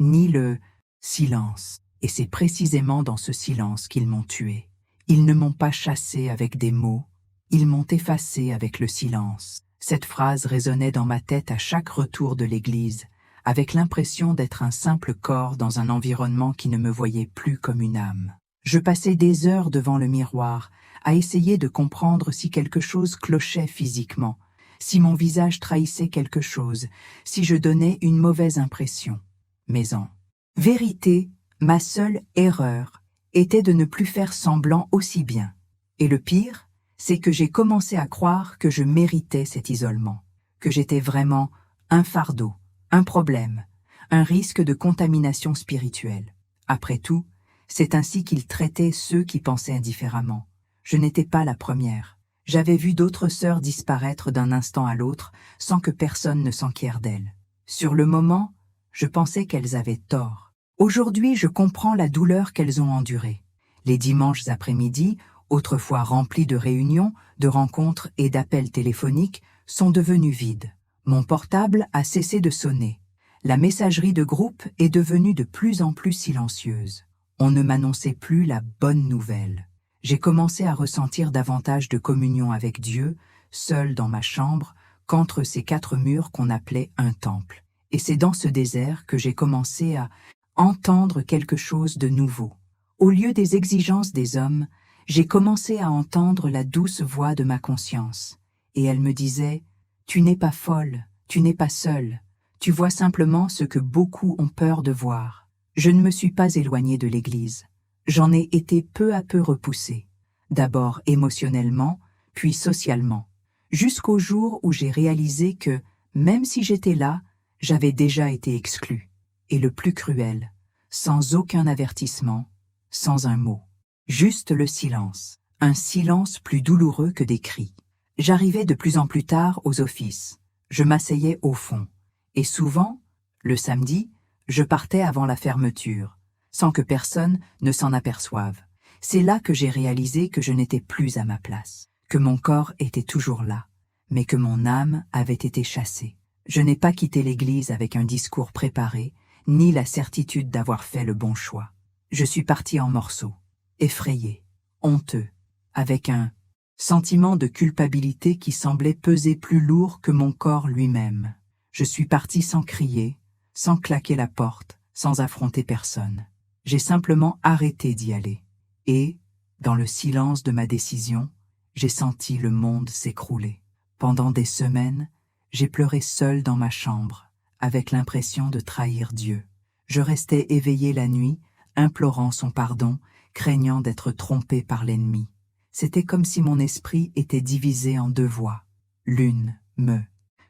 ni le silence. Et c'est précisément dans ce silence qu'ils m'ont tué. Ils ne m'ont pas chassé avec des mots, ils m'ont effacé avec le silence. Cette phrase résonnait dans ma tête à chaque retour de l'église, avec l'impression d'être un simple corps dans un environnement qui ne me voyait plus comme une âme. Je passais des heures devant le miroir, à essayer de comprendre si quelque chose clochait physiquement, si mon visage trahissait quelque chose, si je donnais une mauvaise impression. Mais en vérité, ma seule erreur était de ne plus faire semblant aussi bien. Et le pire, c'est que j'ai commencé à croire que je méritais cet isolement, que j'étais vraiment un fardeau, un problème, un risque de contamination spirituelle. Après tout, c'est ainsi qu'ils traitaient ceux qui pensaient indifféremment. Je n'étais pas la première. J'avais vu d'autres sœurs disparaître d'un instant à l'autre sans que personne ne s'enquière d'elles. Sur le moment, je pensais qu'elles avaient tort. Aujourd'hui, je comprends la douleur qu'elles ont endurée. Les dimanches après-midi, autrefois remplis de réunions, de rencontres et d'appels téléphoniques, sont devenus vides. Mon portable a cessé de sonner. La messagerie de groupe est devenue de plus en plus silencieuse. On ne m'annonçait plus la bonne nouvelle. J'ai commencé à ressentir davantage de communion avec Dieu, seul dans ma chambre, qu'entre ces 4 murs qu'on appelait un temple. Et c'est dans ce désert que j'ai commencé à entendre quelque chose de nouveau. Au lieu des exigences des hommes, j'ai commencé à entendre la douce voix de ma conscience. Et elle me disait « Tu n'es pas folle, tu n'es pas seule, tu vois simplement ce que beaucoup ont peur de voir. » Je ne me suis pas éloignée de l'Église. J'en ai été peu à peu repoussée, d'abord émotionnellement, puis socialement, jusqu'au jour où j'ai réalisé que, même si j'étais là, j'avais déjà été exclue. Et le plus cruel, sans aucun avertissement, sans un mot. Juste le silence, un silence plus douloureux que des cris. J'arrivais de plus en plus tard aux offices. Je m'asseyais au fond. Et souvent, le samedi, je partais avant la fermeture, sans que personne ne s'en aperçoive. C'est là que j'ai réalisé que je n'étais plus à ma place, que mon corps était toujours là, mais que mon âme avait été chassée. Je n'ai pas quitté l'église avec un discours préparé, ni la certitude d'avoir fait le bon choix. Je suis parti en morceaux, effrayé, honteux, avec un sentiment de culpabilité qui semblait peser plus lourd que mon corps lui-même. Je suis parti sans crier, sans claquer la porte, sans affronter personne. J'ai simplement arrêté d'y aller. Et, dans le silence de ma décision, j'ai senti le monde s'écrouler. Pendant des semaines, j'ai pleuré seul dans ma chambre, avec l'impression de trahir Dieu. Je restais éveillé la nuit, implorant son pardon, craignant d'être trompé par l'ennemi. C'était comme si mon esprit était divisé en 2 voix. L'une me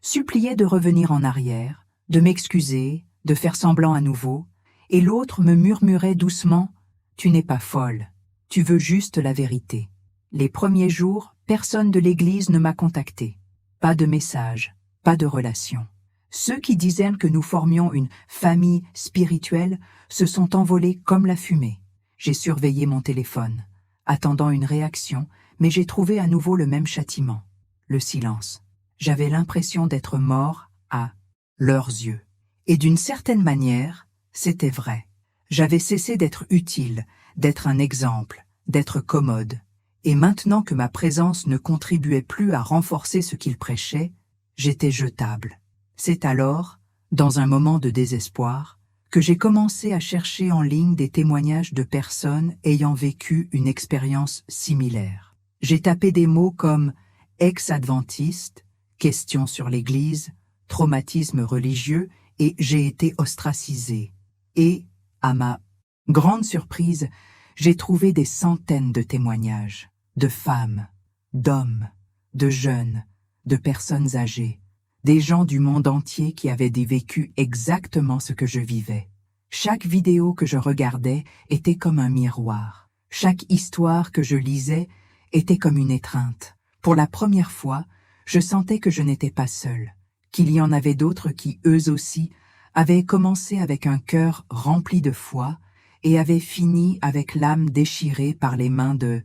suppliait de revenir en arrière, de m'excuser, de faire semblant à nouveau, et l'autre me murmurait doucement « Tu n'es pas folle, tu veux juste la vérité ». Les premiers jours, personne de l'église ne m'a contacté. Pas de message, pas de relation. Ceux qui disaient que nous formions une famille spirituelle se sont envolés comme la fumée. J'ai surveillé mon téléphone, attendant une réaction, mais j'ai trouvé à nouveau le même châtiment. Le silence. J'avais l'impression d'être mort à leurs yeux. Et d'une certaine manière, c'était vrai. J'avais cessé d'être utile, d'être un exemple, d'être commode. Et maintenant que ma présence ne contribuait plus à renforcer ce qu'ils prêchaient, j'étais jetable. C'est alors, dans un moment de désespoir, que j'ai commencé à chercher en ligne des témoignages de personnes ayant vécu une expérience similaire. J'ai tapé des mots comme « ex-adventiste »,« questions sur l'Église »,« traumatisme religieux » et j'ai été ostracisé. Et, à ma grande surprise, j'ai trouvé des centaines de témoignages, de femmes, d'hommes, de jeunes, de personnes âgées, des gens du monde entier qui avaient vécu exactement ce que je vivais. Chaque vidéo que je regardais était comme un miroir. Chaque histoire que je lisais était comme une étreinte. Pour la première fois, je sentais que je n'étais pas seul, qu'il y en avait d'autres qui, eux aussi, avaient commencé avec un cœur rempli de foi et avaient fini avec l'âme déchirée par les mains de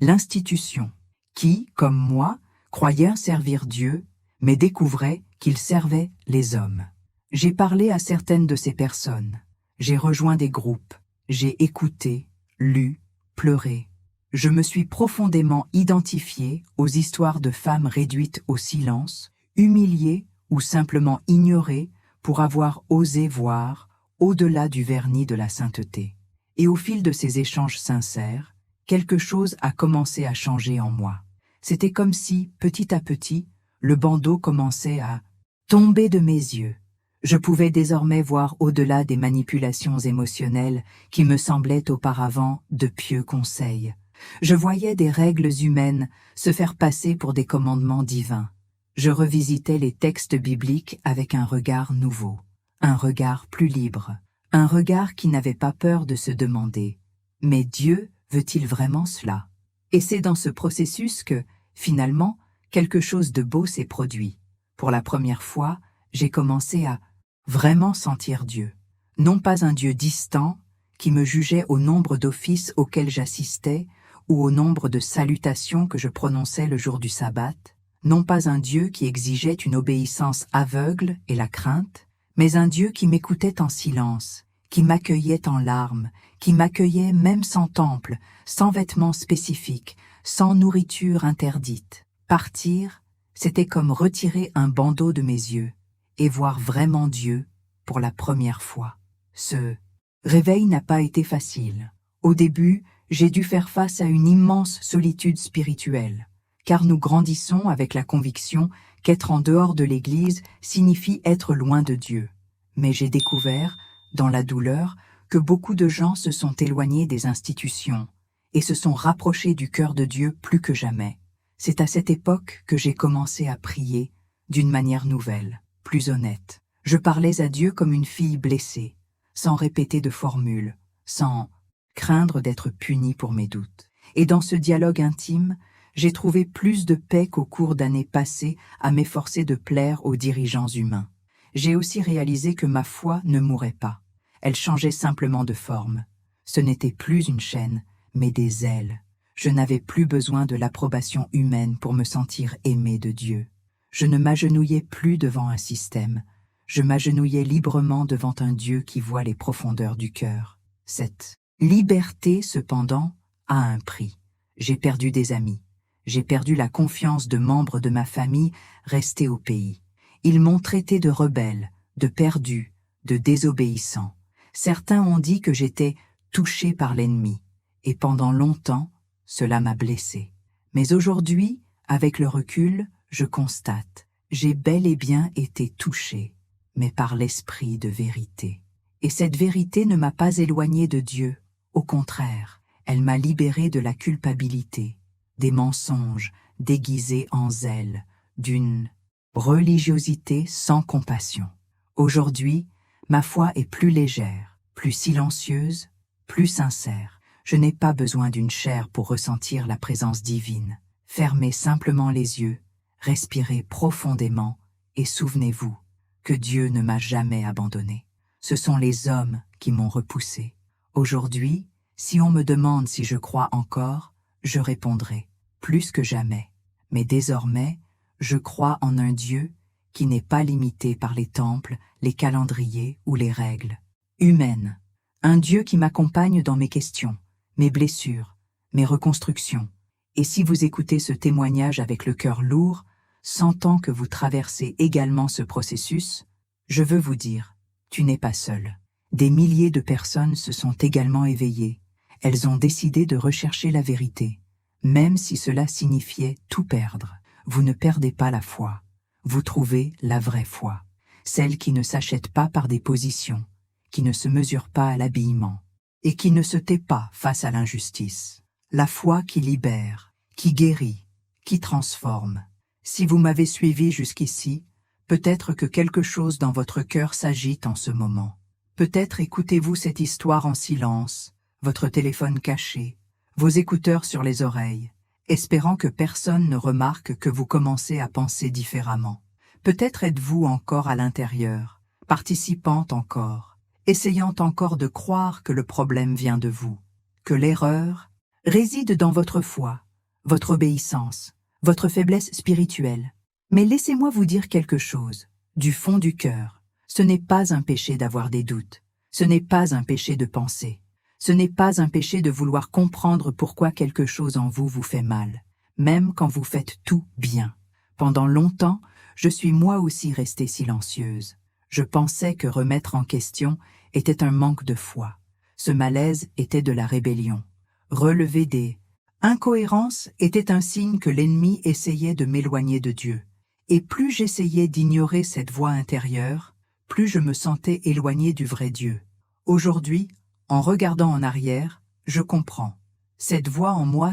l'institution, qui, comme moi, croyait servir Dieu, mais découvrait qu'il servait les hommes. J'ai parlé à certaines de ces personnes. J'ai rejoint des groupes. J'ai écouté, lu, pleuré. Je me suis profondément identifié aux histoires de femmes réduites au silence, humiliées ou simplement ignorées pour avoir osé voir au-delà du vernis de la sainteté. Et au fil de ces échanges sincères, quelque chose a commencé à changer en moi. C'était comme si, petit à petit, le bandeau commençait à tomber de mes yeux. Je pouvais désormais voir au-delà des manipulations émotionnelles qui me semblaient auparavant de pieux conseils. Je voyais des règles humaines se faire passer pour des commandements divins. Je revisitais les textes bibliques avec un regard nouveau, un regard plus libre, un regard qui n'avait pas peur de se demander « Mais Dieu veut-il vraiment cela ?» Et c'est dans ce processus que, finalement, quelque chose de beau s'est produit. Pour la première fois, j'ai commencé à vraiment sentir Dieu. Non pas un Dieu distant, qui me jugeait au nombre d'offices auxquels j'assistais ou au nombre de salutations que je prononçais le jour du sabbat. Non pas un Dieu qui exigeait une obéissance aveugle et la crainte, mais un Dieu qui m'écoutait en silence, qui m'accueillait en larmes, qui m'accueillait même sans temple, sans vêtements spécifiques, sans nourriture interdite. Partir, c'était comme retirer un bandeau de mes yeux et voir vraiment Dieu pour la première fois. Ce réveil n'a pas été facile. Au début, j'ai dû faire face à une immense solitude spirituelle, car nous grandissons avec la conviction qu'être en dehors de l'Église signifie être loin de Dieu. Mais j'ai découvert, dans la douleur, que beaucoup de gens se sont éloignés des institutions et se sont rapprochés du cœur de Dieu plus que jamais. C'est à cette époque que j'ai commencé à prier d'une manière nouvelle, plus honnête. Je parlais à Dieu comme une fille blessée, sans répéter de formules, sans craindre d'être punie pour mes doutes. Et dans ce dialogue intime, j'ai trouvé plus de paix qu'au cours d'années passées à m'efforcer de plaire aux dirigeants humains. J'ai aussi réalisé que ma foi ne mourait pas. Elle changeait simplement de forme. Ce n'était plus une chaîne, mais des ailes. Je n'avais plus besoin de l'approbation humaine pour me sentir aimé de Dieu. Je ne m'agenouillais plus devant un système. Je m'agenouillais librement devant un Dieu qui voit les profondeurs du cœur. Cette liberté, cependant, a un prix. J'ai perdu des amis. J'ai perdu la confiance de membres de ma famille restés au pays. Ils m'ont traité de rebelle, de perdu, de désobéissant. Certains ont dit que j'étais touché par l'ennemi, et pendant longtemps, cela m'a blessé. Mais aujourd'hui, avec le recul, je constate, j'ai bel et bien été touché, mais par l'esprit de vérité. Et cette vérité ne m'a pas éloigné de Dieu, au contraire, elle m'a libéré de la culpabilité, des mensonges déguisés en zèle, d'une religiosité sans compassion. Aujourd'hui, ma foi est plus légère, plus silencieuse, plus sincère. Je n'ai pas besoin d'une chair pour ressentir la présence divine. Fermez simplement les yeux, respirez profondément et souvenez-vous que Dieu ne m'a jamais abandonné. Ce sont les hommes qui m'ont repoussé. Aujourd'hui, si on me demande si je crois encore, je répondrai plus que jamais. Mais désormais, je crois en un Dieu qui n'est pas limité par les temples, les calendriers ou les règles humaines. Un Dieu qui m'accompagne dans mes questions, mes blessures, mes reconstructions. Et si vous écoutez ce témoignage avec le cœur lourd, sentant que vous traversez également ce processus, je veux vous dire, tu n'es pas seul. Des milliers de personnes se sont également éveillées. Elles ont décidé de rechercher la vérité, même si cela signifiait tout perdre. Vous ne perdez pas la foi. Vous trouvez la vraie foi, celle qui ne s'achète pas par des positions, qui ne se mesure pas à l'habillement, et qui ne se tait pas face à l'injustice. La foi qui libère, qui guérit, qui transforme. Si vous m'avez suivi jusqu'ici, peut-être que quelque chose dans votre cœur s'agite en ce moment. Peut-être écoutez-vous cette histoire en silence, votre téléphone caché, vos écouteurs sur les oreilles, espérant que personne ne remarque que vous commencez à penser différemment. Peut-être êtes-vous encore à l'intérieur, participant encore, essayant encore de croire que le problème vient de vous, que l'erreur réside dans votre foi, votre obéissance, votre faiblesse spirituelle. Mais laissez-moi vous dire quelque chose, du fond du cœur. Ce n'est pas un péché d'avoir des doutes, ce n'est pas un péché de penser, ce n'est pas un péché de vouloir comprendre pourquoi quelque chose en vous vous fait mal, même quand vous faites tout bien. Pendant longtemps, je suis moi aussi restée silencieuse. Je pensais que remettre en question était un manque de foi. Ce malaise était de la rébellion. Relever des incohérences était un signe que l'ennemi essayait de m'éloigner de Dieu. Et plus j'essayais d'ignorer cette voix intérieure, plus je me sentais éloigné du vrai Dieu. Aujourd'hui, en regardant en arrière, je comprends. Cette voix en moi,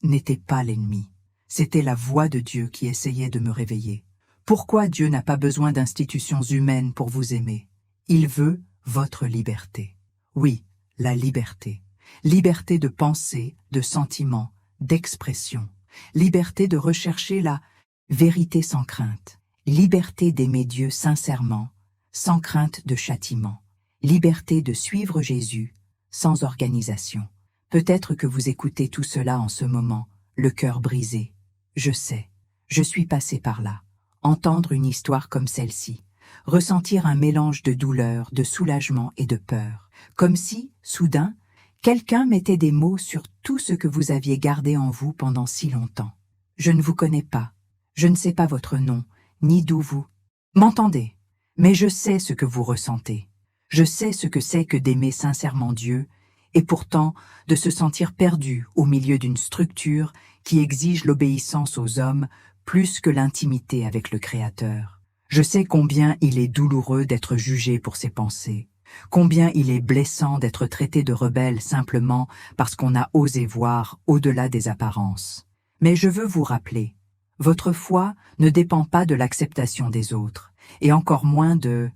n'était pas l'ennemi. C'était la voix de Dieu qui essayait de me réveiller. Pourquoi Dieu n'a pas besoin d'institutions humaines pour vous aimer? Il veut votre liberté. Oui, la liberté. Liberté de pensée, de sentiment, d'expression. Liberté de rechercher la vérité sans crainte. Liberté d'aimer Dieu sincèrement, sans crainte de châtiment. Liberté de suivre Jésus, sans organisation. Peut-être que vous écoutez tout cela en ce moment, le cœur brisé. Je sais, Je suis passé par là. Entendre une histoire comme celle-ci, ressentir un mélange de douleur, de soulagement et de peur, comme si, soudain, quelqu'un mettait des mots sur tout ce que vous aviez gardé en vous pendant si longtemps. Je ne vous connais pas, je ne sais pas votre nom, ni d'où vous m'entendez, mais je sais ce que vous ressentez. Je sais ce que c'est que d'aimer sincèrement Dieu, et pourtant de se sentir perdu au milieu d'une structure qui exige l'obéissance aux hommes plus que l'intimité avec le Créateur. Je sais combien il est douloureux d'être jugé pour ses pensées, combien il est blessant d'être traité de rebelle simplement parce qu'on a osé voir au-delà des apparences. Mais je veux vous rappeler, votre foi ne dépend pas de l'acceptation des autres, et encore moins de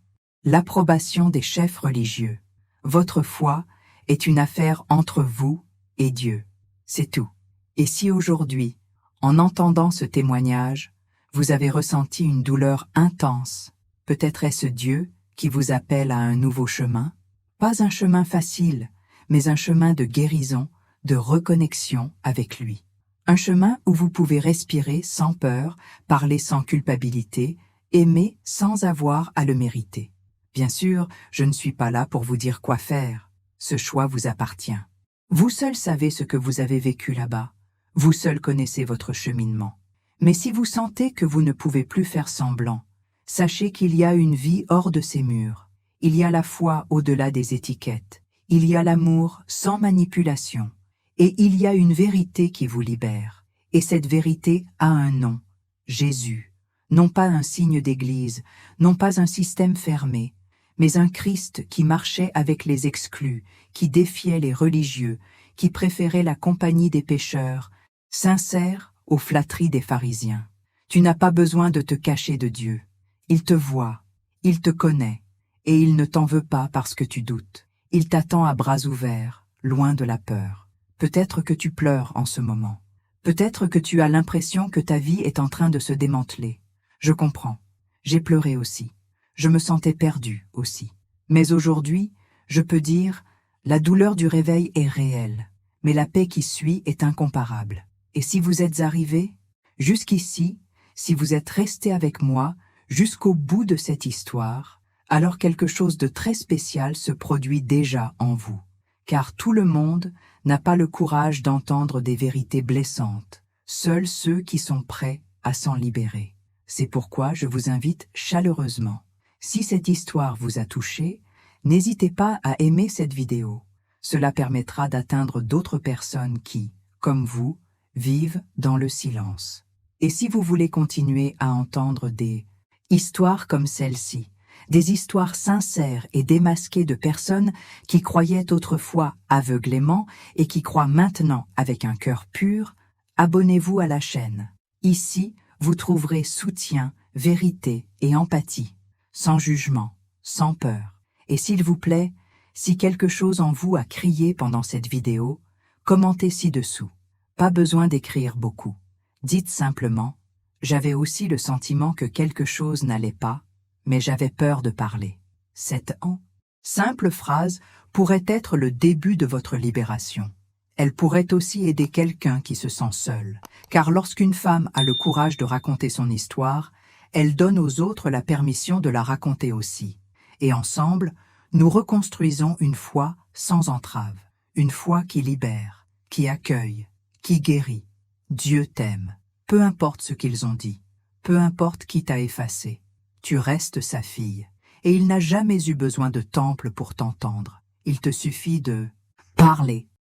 l'approbation des chefs religieux. Votre foi est une affaire entre vous et Dieu. C'est tout. Et si aujourd'hui, en entendant ce témoignage, vous avez ressenti une douleur intense, peut-être est-ce Dieu qui vous appelle à un nouveau chemin? Pas un chemin facile, mais un chemin de guérison, de reconnexion avec lui. Un chemin où vous pouvez respirer sans peur, parler sans culpabilité, aimer sans avoir à le mériter. Bien sûr, je ne suis pas là pour vous dire quoi faire. Ce choix vous appartient. Vous seul savez ce que vous avez vécu là-bas. Vous seul connaissez votre cheminement. Mais si vous sentez que vous ne pouvez plus faire semblant, sachez qu'il y a une vie hors de ces murs. Il y a la foi au-delà des étiquettes. Il y a l'amour sans manipulation. Et il y a une vérité qui vous libère. Et cette vérité a un nom, Jésus. Non pas un signe d'église, non pas un système fermé, mais un Christ qui marchait avec les exclus, qui défiait les religieux, qui préférait la compagnie des pécheurs, sincère aux flatteries des pharisiens. Tu n'as pas besoin de te cacher de Dieu. Il te voit, il te connaît, et il ne t'en veut pas parce que tu doutes. Il t'attend à bras ouverts, loin de la peur. Peut-être que tu pleures en ce moment. Peut-être que tu as l'impression que ta vie est en train de se démanteler. Je comprends. J'ai pleuré aussi. Je me sentais perdu aussi. Mais aujourd'hui, je peux dire, la douleur du réveil est réelle, mais la paix qui suit est incomparable. Et si vous êtes arrivé jusqu'ici, si vous êtes resté avec moi jusqu'au bout de cette histoire, alors quelque chose de très spécial se produit déjà en vous. Car tout le monde n'a pas le courage d'entendre des vérités blessantes, seuls ceux qui sont prêts à s'en libérer. C'est pourquoi je vous invite chaleureusement. Si cette histoire vous a touché, n'hésitez pas à aimer cette vidéo. Cela permettra d'atteindre d'autres personnes qui, comme vous, vivent dans le silence. Et si vous voulez continuer à entendre des histoires comme celle-ci, des histoires sincères et démasquées de personnes qui croyaient autrefois aveuglément et qui croient maintenant avec un cœur pur, abonnez-vous à la chaîne. Ici, vous trouverez soutien, vérité et empathie, sans jugement, sans peur. Et s'il vous plaît, si quelque chose en vous a crié pendant cette vidéo, commentez ci-dessous. Pas besoin d'écrire beaucoup. Dites simplement « J'avais aussi le sentiment que quelque chose n'allait pas, mais j'avais peur de parler. » Cette simple phrase pourrait être le début de votre libération. Elle pourrait aussi aider quelqu'un qui se sent seul, car lorsqu'une femme a le courage de raconter son histoire, elle donne aux autres la permission de la raconter aussi. Et ensemble, nous reconstruisons une foi sans entrave, une foi qui libère, qui accueille, qui guérit. Dieu t'aime, peu importe ce qu'ils ont dit, peu importe qui t'a effacé. Tu restes sa fille, et il n'a jamais eu besoin de temple pour t'entendre. Il te suffit de parler.